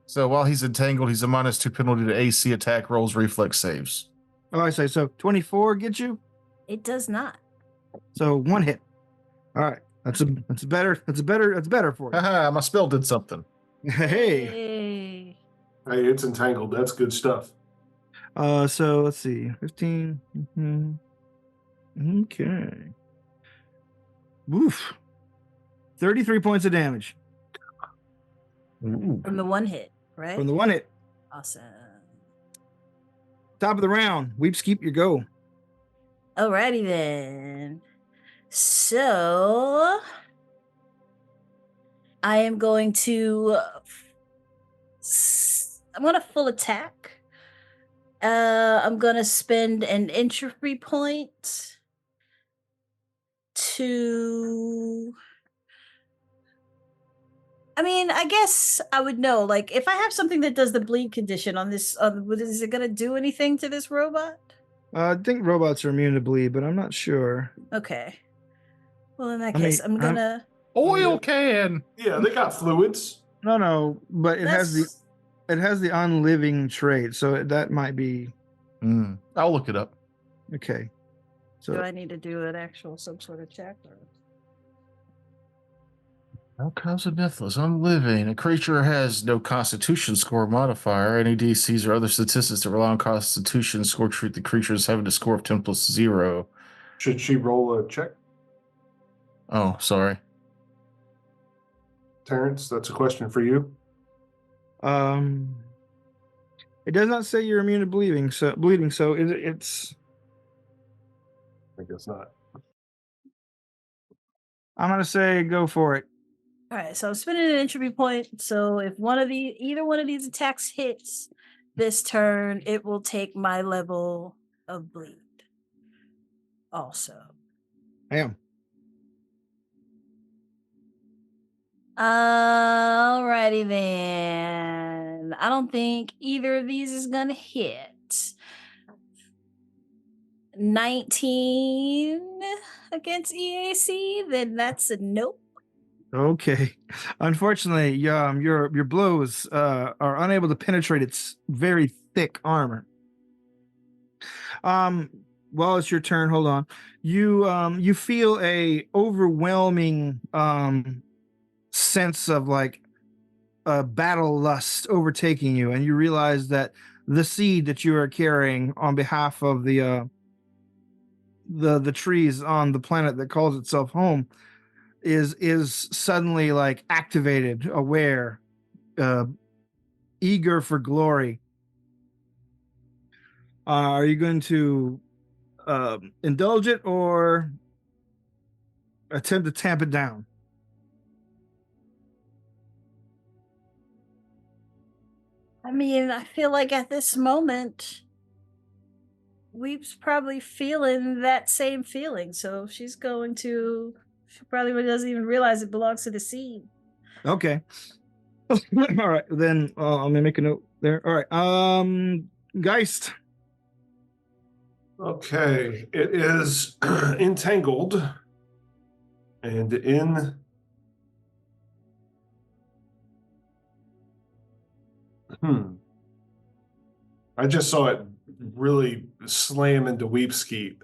So while he's entangled, he's a -2 penalty to AC attack rolls, reflex saves. Oh, I say so. 24 get you? It does not. So 1 hit. All right, that's better for you. Haha, my spell did something. Hey. Hey. Hey, it's entangled. That's good stuff. So let's see, 15. Okay. Woof. 33 points of damage Ooh. From the 1 hit, right? from the 1 hit. Awesome. Top of the round. Weepskeep, your go. Alrighty then. So I am going to I'm gonna full attack I'm gonna spend an entropy point to. I mean, I guess I would know. Like, if I have something that does the bleed condition on this, is it gonna do anything to this robot? I think robots are immune to bleed, but I'm not sure. Okay. Well, in that I case, mean, I'm gonna. Oil can. Yeah, they got fluids. no, but it has That's the unliving trait, so that might be I'll look it up. okay. Do So I need to do an actual some sort of check? Or... Outcomes of Mythos. I'm living. A creature has no constitution score modifier. Any DCs or other statistics that rely on constitution score treat the creature as having a score of 10 plus 0. Should she roll a check, Oh, sorry. Terrence? That's a question for you. it does not say you're immune to bleeding, so it's I guess not. I'm gonna say go for it. All right, so I'm spending an entropy point. So if either one of these attacks hits this turn, it will take my level of bleed. Also, I am. alrighty then. I don't think either of these is gonna hit. 19 against EAC, then that's a nope. Okay. Unfortunately, your blows are unable to penetrate its very thick armor. Well, it's your turn. Hold on. You feel a overwhelming sense of like battle lust overtaking you, and you realize that the seed that you are carrying on behalf of the trees on the planet that calls itself home is suddenly like activated, aware, eager for glory. Are you going to indulge it or attempt to tamp it down? I mean, I feel like at this moment, Weep's probably feeling that same feeling. So she probably doesn't even realize it belongs to the seed. Okay. All right, then I'm gonna make a note there. All right. Geist. Okay, it is entangled, and I just saw it really slam into Weep's Keep,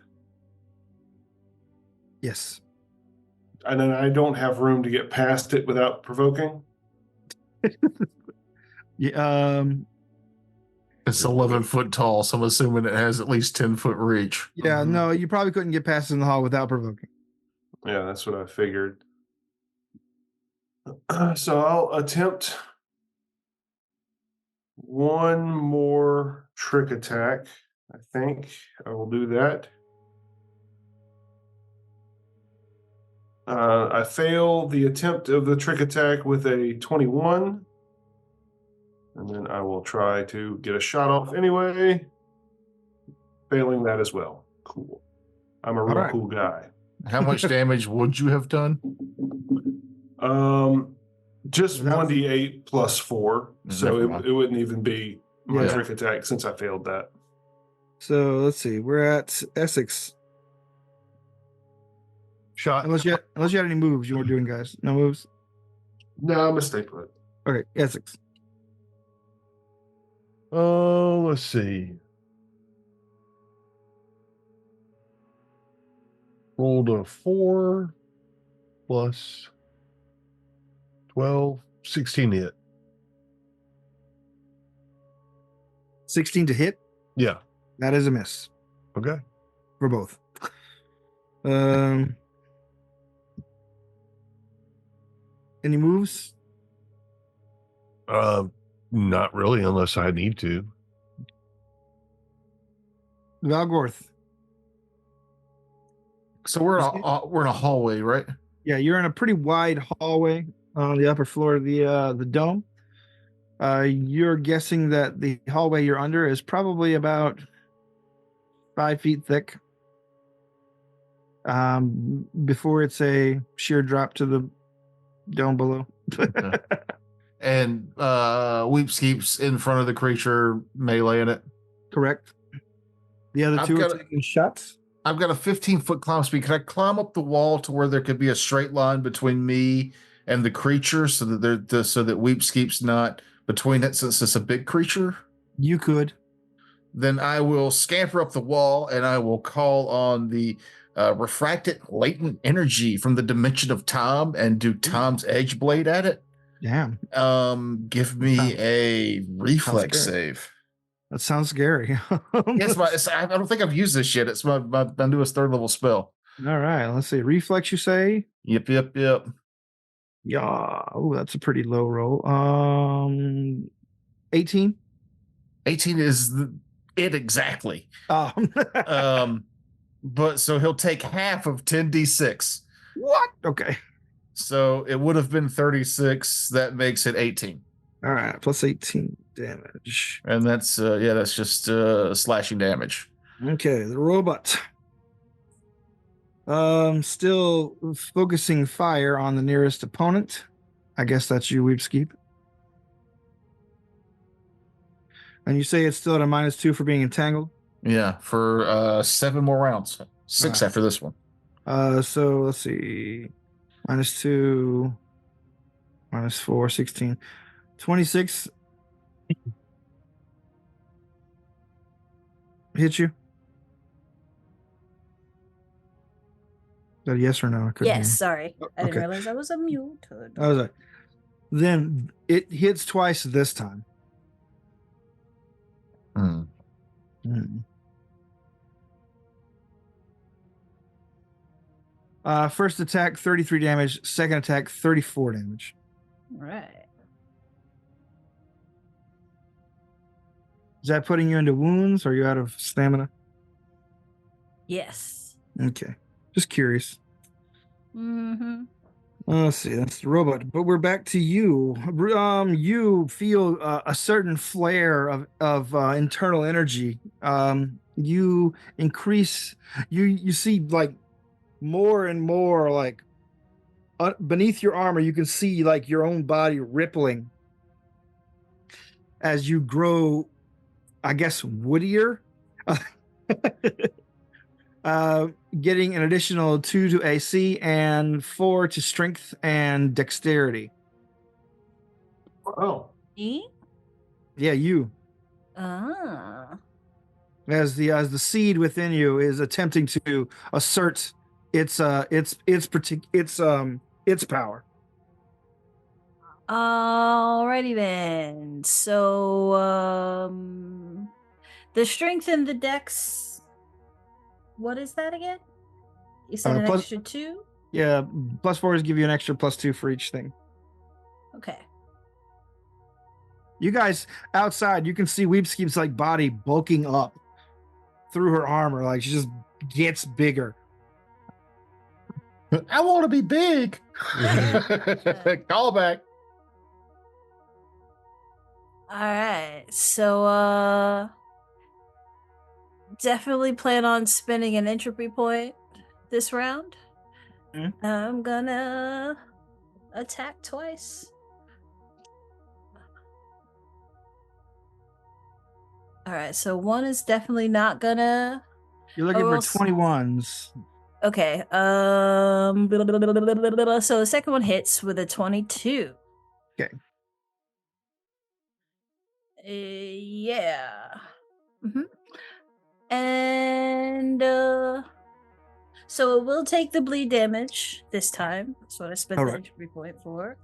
Yes. and then I don't have room to get past it without provoking. Yeah. It's 11 foot tall, so I'm assuming it has at least 10-foot reach. Yeah. No, you probably couldn't get past it in the hall without provoking. Yeah, that's what I figured. So I'll attempt one more trick attack. I think I will do that. I fail the attempt of the trick attack with a 21. And then I will try to get a shot off anyway. Failing that as well. Cool. I'm a real right. cool guy. How much damage would you have done? Just Without- 1d8 plus 4. So Never mind. it wouldn't even be my Yeah. trick attack since I failed that. So let's see. We're at Essex. Shot. Unless you had any moves you were doing, guys. No moves. No, mistake put. Okay, Essex. Oh, let's see. Rolled a 4 plus 12, 16 to hit. 16 to hit. Yeah. That is a miss Okay. for both. Any moves? Not really, unless I need to. Valgorth. So we're in a hallway, right? Yeah, you're in a pretty wide hallway on the upper floor of the dome. You're guessing that the hallway you're under is probably about 5 feet thick. Before it's a sheer drop to the dome below. Okay. And Weeps keeps in front of the creature, meleeing it. Correct. The other I've two are got a- taking shots. I've got a 15-foot climb speed. Can I climb up the wall to where there could be a straight line between me and the creature, so that so that Weeps keeps not between it, since it's a big creature? You could. Then I will scamper up the wall and I will call on the refracted latent energy from the dimension of time and do Time's Edge Blade at it. Damn. Give me a reflex scary. save. That sounds scary. I don't think I've used this yet. It's my newest 3rd level spell. All right. Let's see. Reflex, you say? Yep. Yeah. Oh, that's a pretty low roll. 18. 18 is it exactly. Um, But so he'll take half of 10d6. what? Okay. So it would have been 36. That makes it 18. All right. Plus 18 damage. And that's that's just slashing damage. Okay. The robot. Still focusing fire on the nearest opponent. I guess that's you, Weepskeep. And you say it's still at a -2 for being entangled? Yeah, for 7 more rounds. 6 Right. after this one. So let's see. -2, -4, 16. 26. Hit you? Is that a yes or no? I couldn't Yes, hear. sorry. I didn't Okay. realize I was muted. I was like, then it hits twice this time. Hmm. First attack, 33 damage. Second attack, 34 damage. All right. Is that putting you into wounds? Or are you out of stamina? Yes. Okay. Just curious. Mm-hmm. Let's see. That's the robot. But we're back to you. You feel a certain flare of internal energy. You increase. You see like more and more like beneath your armor. You can see like your own body rippling as you grow. I guess woodier. Getting an additional 2 to AC and 4 to strength and dexterity. Oh, Me? Yeah, you. Ah. As the seed within you is attempting to assert its power. Alrighty then. So the strength and the dex. What is that again? You said an Plus- extra 2? Yeah, +4 is give you an extra +2 for each thing. Okay. You guys outside, you can see Weepskeep's like body bulking up through her armor, like she just gets bigger. I want to be big. Call back. Alright. So definitely plan on spending an entropy point this round. Mhm. I'm gonna attack twice. Alright, so one is definitely not gonna. You're looking Oh, for well, 21s. Okay. So the second one hits with a 22. Okay. Yeah. And so it will take the bleed damage this time. That's what I spent the Alright. entropy point for.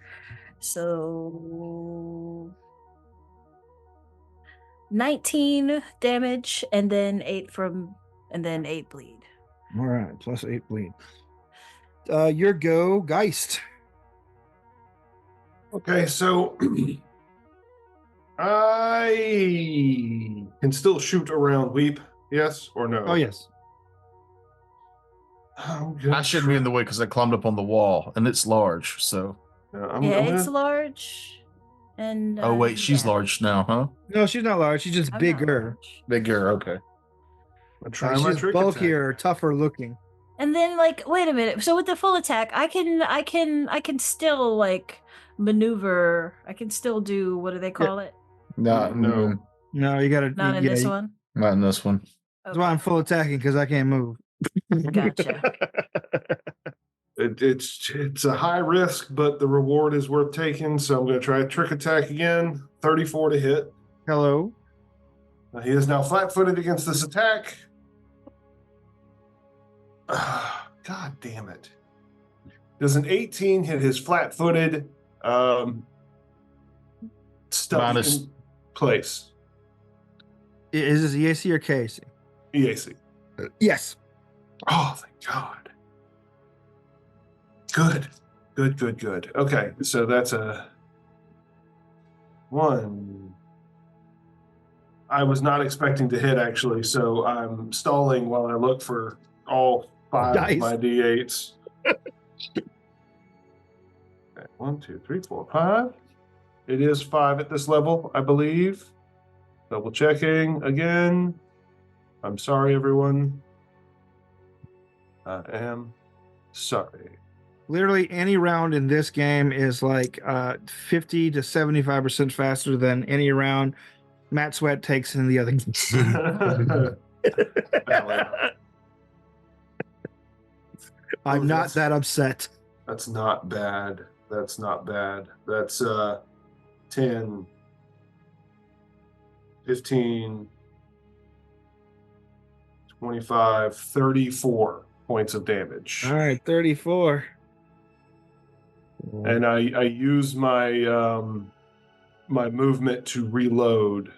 So 19 damage and then 8 bleed. All right, +8 bleed. Your go, Geist. okay. So I can still shoot around Weep. Yes or no? Oh yes. I shouldn't be in the way because I climbed up on the wall and it's large. So I'm Yeah, gonna- it's large. And Oh wait, she's yeah, large now, huh? No, she's not large. She's just I'm not bigger. large. Bigger. Okay. I try She's my just trick bulkier, tougher looking. And then like, wait a minute. So with the full attack, I can still like maneuver. I can still do, what do they call it? Not No. no, No, you gotta. Not in this one. not in this one. That's why I'm full attacking because I can't move. Gotcha. It's a high risk, but the reward is worth taking. So I'm going to try a trick attack again. 34 to hit. Hello. He is now flat-footed against this attack. God damn it! Does an 18 hit his flat-footed stuff Minus- in place? Is this EAC or KAC? EAC. Yes. Oh, thank God. Good. Okay, so that's a 1. I was not expecting to hit, actually, so I'm stalling while I look for all 5 Nice. of my D8s. Okay, 1, 2, 3, 4, 5. It is 5 at this level, I believe. Double checking again. I'm sorry, everyone. I am sorry. Literally any round in this game is like 50 to 75% faster than any round Matt Sweat takes in the other games. I'm not that upset. That's not bad. That's 10, 15, 25, 34 points of damage. All right, 34. And I use my my movement to reload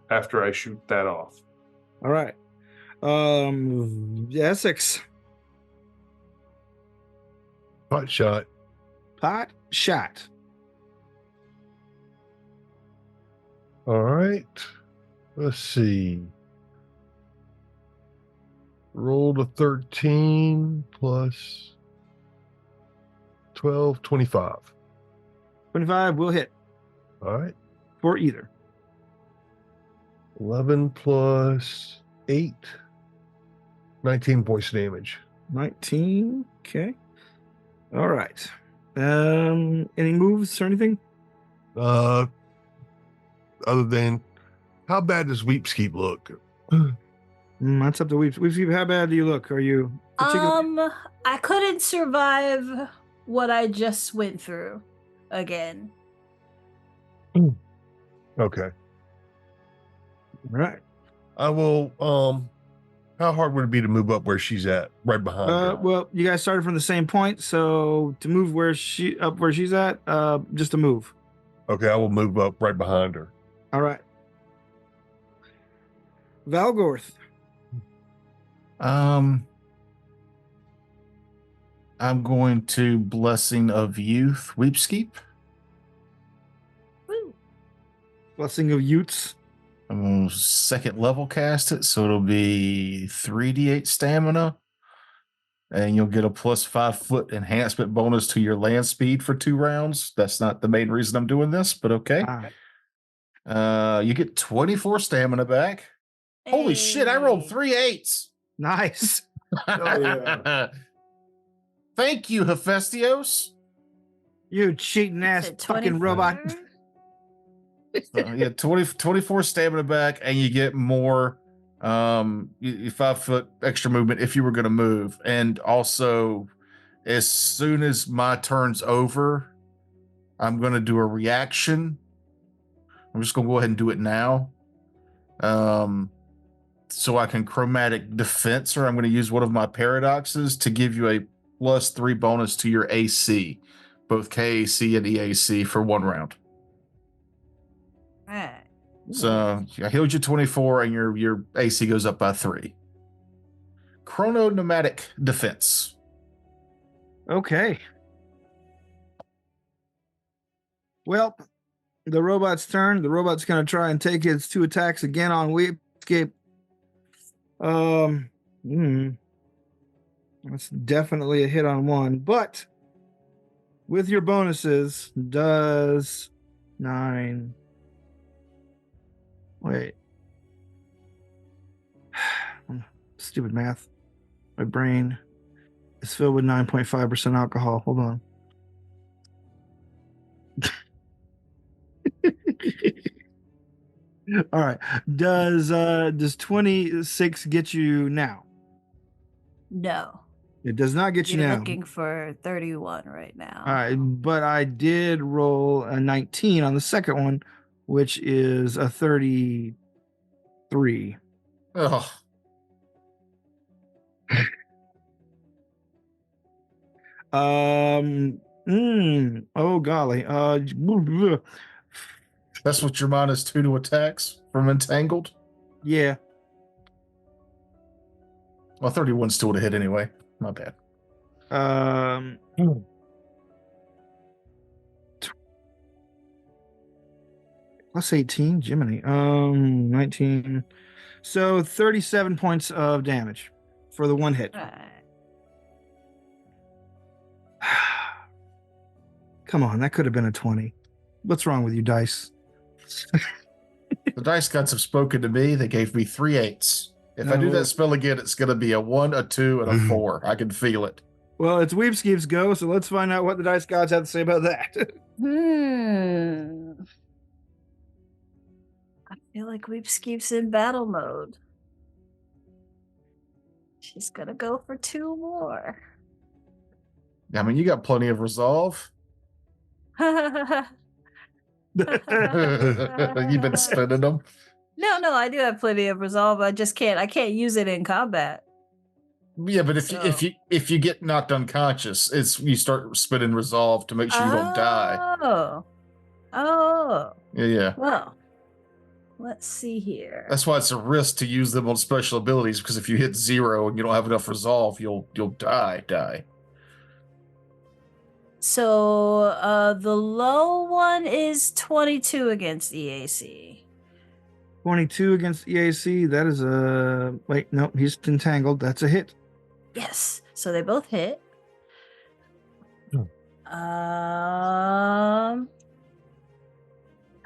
after I shoot that off. All right. Essex. Pot shot. Pot shot. All right. Let's see. Rolled a 13 plus 12, 25. 25 will hit All right. for either. 11 plus 8, 19 points of damage. 19. Okay. All right. Any moves or anything? Other than how bad does Weepskeep look? That's up to Weepskeep. How bad do you look? Are you particularly? I couldn't survive what I just went through again. Okay. Right. I will how hard would it be to move up where she's at? Right behind her. Well, you guys started from the same point, so to move where she's at, just a move. Okay, I will move up right behind her. All right. Valgorth. I'm going to Blessing of Youth Weepskeep. Woo. Blessing of Utes. I'm going to second level cast it, so it'll be 3d8 stamina. And you'll get a plus 5 foot enhancement bonus to your land speed for 2 rounds. That's not the main reason I'm doing this, but okay. You get 24 stamina back. Holy shit, I rolled 3 8s. Nice. Oh, yeah. Thank you, Hephaestos. You cheating ass Said fucking robot. 24? Yeah, 24 stamina back, and you get more 5 foot extra movement if you were going to move. And also, as soon as my turn's over, I'm going to do a reaction. I'm just going to go ahead and do it now. So I can chromatic defense, or I'm going to use one of my paradoxes to give you a +3 bonus to your AC, both KAC and EAC for 1 round. Right. So I healed you 24, and your AC goes up by 3. Chrono-pneumatic defense. Okay. Well, the robot's turn. The robot's going to try and take its 2 attacks again on Weepscape. That's definitely a hit on 1, but with your bonuses, does 9. Wait. Stupid math. My brain is filled with 9.5% alcohol. Hold on. All right. Does 26 get you now? No. It does not get you You're now. looking for 31 right now. All right, but I did roll a 19 on the second one, which is a 33. Oh, Oh golly. that's what your -2 to attacks from entangled. Yeah. Well, 31 still to hit anyway. My bad. Plus 18, Jiminy. 19. So 37 points of damage for the one hit. Right. Come on, that could have been a 20. What's wrong with you, dice? The dice gods have spoken to me. They gave me 3 8s. If I do No. that spell again, it's going to be a 1, a 2, and a 4. I can feel it. Well, it's Weepskeep's go, so let's find out what the dice gods have to say about that. I feel like Weepskeep's in battle mode. She's gonna go for 2 more. I mean, you got plenty of resolve. You've been spending them. No, I do have plenty of resolve. I can't use it in combat. Yeah, but if you get knocked unconscious, you start spinning resolve to make sure you don't die. Oh. Yeah. Well, let's see here. That's why it's a risk to use them on special abilities, because if you hit 0 and you don't have enough resolve, you'll die. So the low one is 22 against EAC. 22 against EAC. That is a wait. No, he's entangled. That's a hit. Yes. So they both hit. I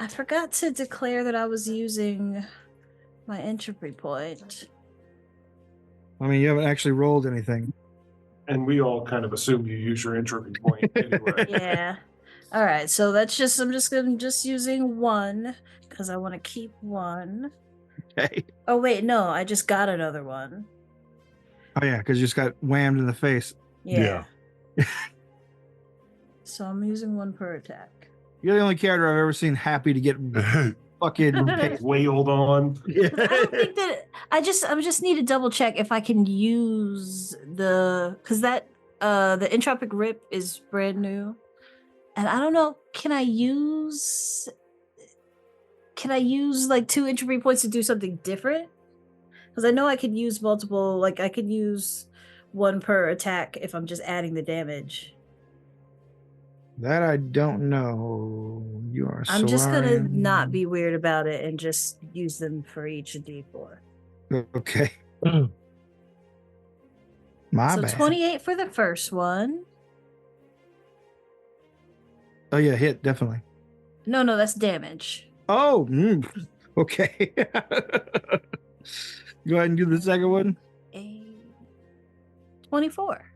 forgot to declare that I was using my entropy point. I mean, you haven't actually rolled anything. And we all kind of assume you use your entropy point anyway. Yeah. All right. So I'm just using 1 because I want to keep 1. Okay. Oh wait, no, I just got another one. Oh yeah, because you just got whammed in the face. Yeah. So I'm using 1 per attack. You're the only character I've ever seen happy to get fucking Wailed on. I don't think that I just need to double check if I can use because that the entropic rip is brand new, and I don't know. Can I use like 2 entropy points to do something different? Because I know I could use multiple. Like I could use 1 per attack if I'm just adding the damage. That I don't know. You are. I'm just gonna not be weird about it and just use them for each D4. Okay. My So bad. 28 for the first one. Oh yeah, hit definitely. No, that's damage. Oh, okay. Go ahead and do the second one. 24.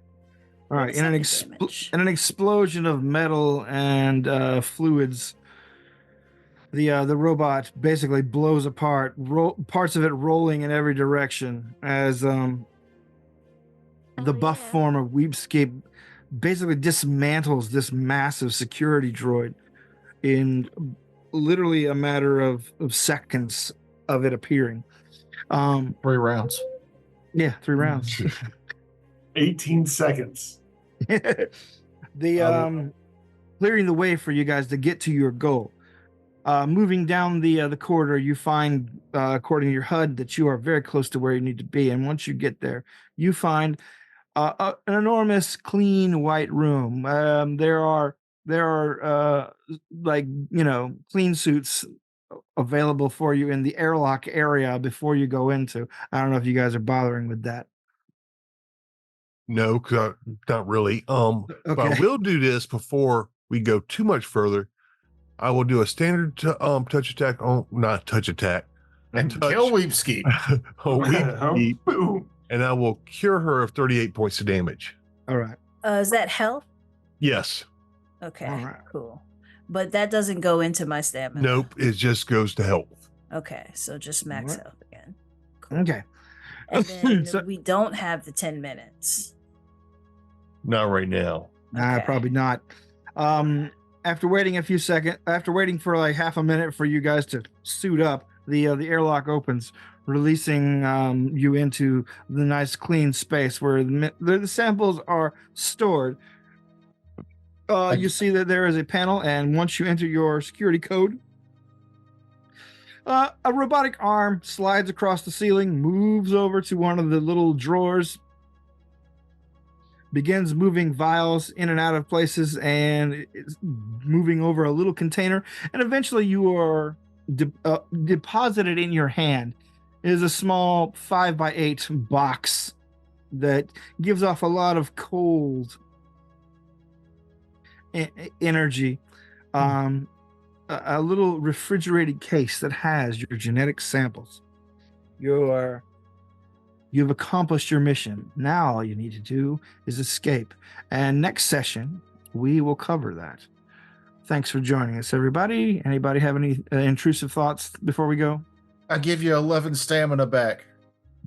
All right, in an explosion of metal and fluids, the robot basically blows apart, parts of it rolling in every direction as the buff form of Weepscape basically dismantles this massive security droid in literally a matter of seconds of it appearing. 3 rounds. Yeah, 3 rounds. 18 seconds. Clearing the way for you guys to get to your goal. Moving down the corridor, you find, according to your HUD, that you are very close to where you need to be. And once you get there, you find an enormous, clean white room. There are clean suits available for you in the airlock area before you go into. I don't know if you guys are bothering with that. No, not really. But I Okay. will do this before we go too much further. I will do a standard touch attack on not touch attack. And touch. kill Weepskeep. Weepskeep, and I will cure her of 38 points of damage. All right. Is that health? Yes. Okay, All right. cool. But that doesn't go into my stamina. Nope. It just goes to health. Okay, so just max Alright. health again. Cool. Okay. And then So- we don't have the 10 minutes. Not right now. Nah, Okay. probably not. After waiting a few seconds, after waiting for like half a minute for you guys to suit up, the airlock opens, releasing you into the nice clean space where the samples are stored. You see that there is a panel, and once you enter your security code, a robotic arm slides across the ceiling, moves over to one of the little drawers, begins moving vials in and out of places, and it's moving over a little container, and eventually you are deposited in your hand. It is a small 5x8 box that gives off a lot of cold energy. A little refrigerated case that has your genetic samples. You've accomplished your mission. Now all you need to do is escape. And next session, we will cover that. Thanks for joining us, everybody. Anybody have any intrusive thoughts before we go? I give you 11 stamina back.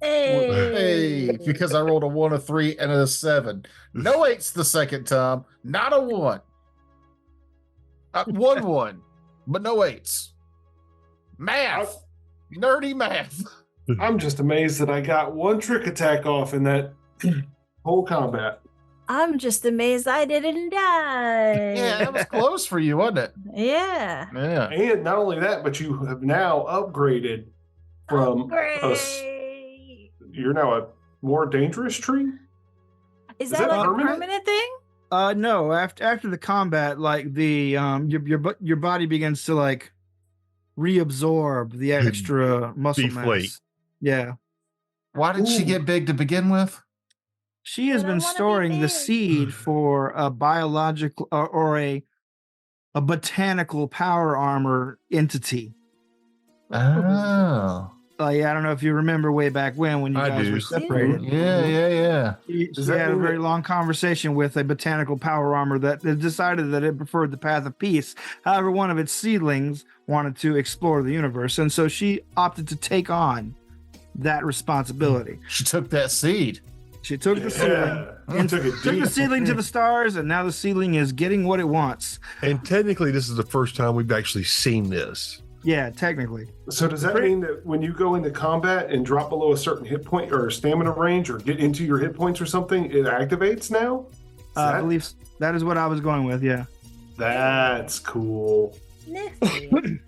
Hey, Hey, because I rolled a 1, a 3, and a 7. No 8s the second time. Not a 1. 1, but no 8s. Math. Nerdy math. I'm just amazed that I got one trick attack off in that whole combat. I'm just amazed I didn't die. Yeah, that was close for you, wasn't it? Yeah. Yeah. And not only that, but you have now upgraded from Great. you're now a more dangerous tree. Is Is that that like permanent? a permanent thing? No. After the combat, like the your body begins to like reabsorb the extra muscle Deflate. mass. Yeah. Why did she Ooh. get big to begin with? She has But I been wanna be storing the big. seed for a biological or a botanical power armor entity. Oh. Yeah, I don't know if you remember way back when you I guys do. were separated. Yeah. She Does that had a mean very that- long conversation with a botanical power armor that decided that it preferred the path of peace. However, one of its seedlings wanted to explore the universe, and so she opted to take on that responsibility. She took that seed. She took the seedling. Yeah, you took it Took the deep. seedling to the stars, and now the seedling is getting what it wants. And technically, this is the first time we've actually seen this. Yeah, technically. So does that mean that when you go into combat and drop below a certain hit point or stamina range or get into your hit points or something, it activates now? I believe that is what I was going with. Yeah. That's cool. Nifty.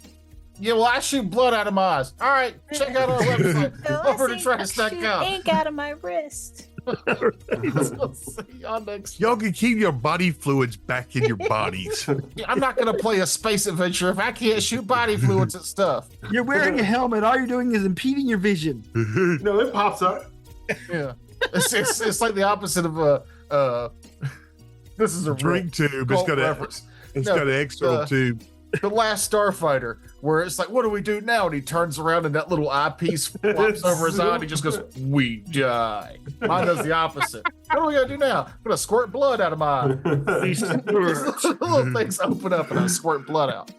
Yeah, well, I shoot blood out of my eyes. All right, check out our website. Oh, I Over to see. I shoot trash.com. ink out of my wrist. See y'all next. Y'all can keep your body fluids back in your bodies. I'm not gonna play a space adventure if I can't shoot body fluids at stuff. You're wearing a helmet. All you're doing is impeding your vision. No, it pops up. Yeah, it's like the opposite of this is a Drink tube. It's cult got reference. it's No, got an external tube. The Last Starfinder, where it's like, what do we do now? And he turns around and that little eyepiece flops over his eye and he just goes, we die. Mine does the opposite. What are we gonna do now? I'm gonna squirt blood out of my eye. These little things open up and I squirt blood out.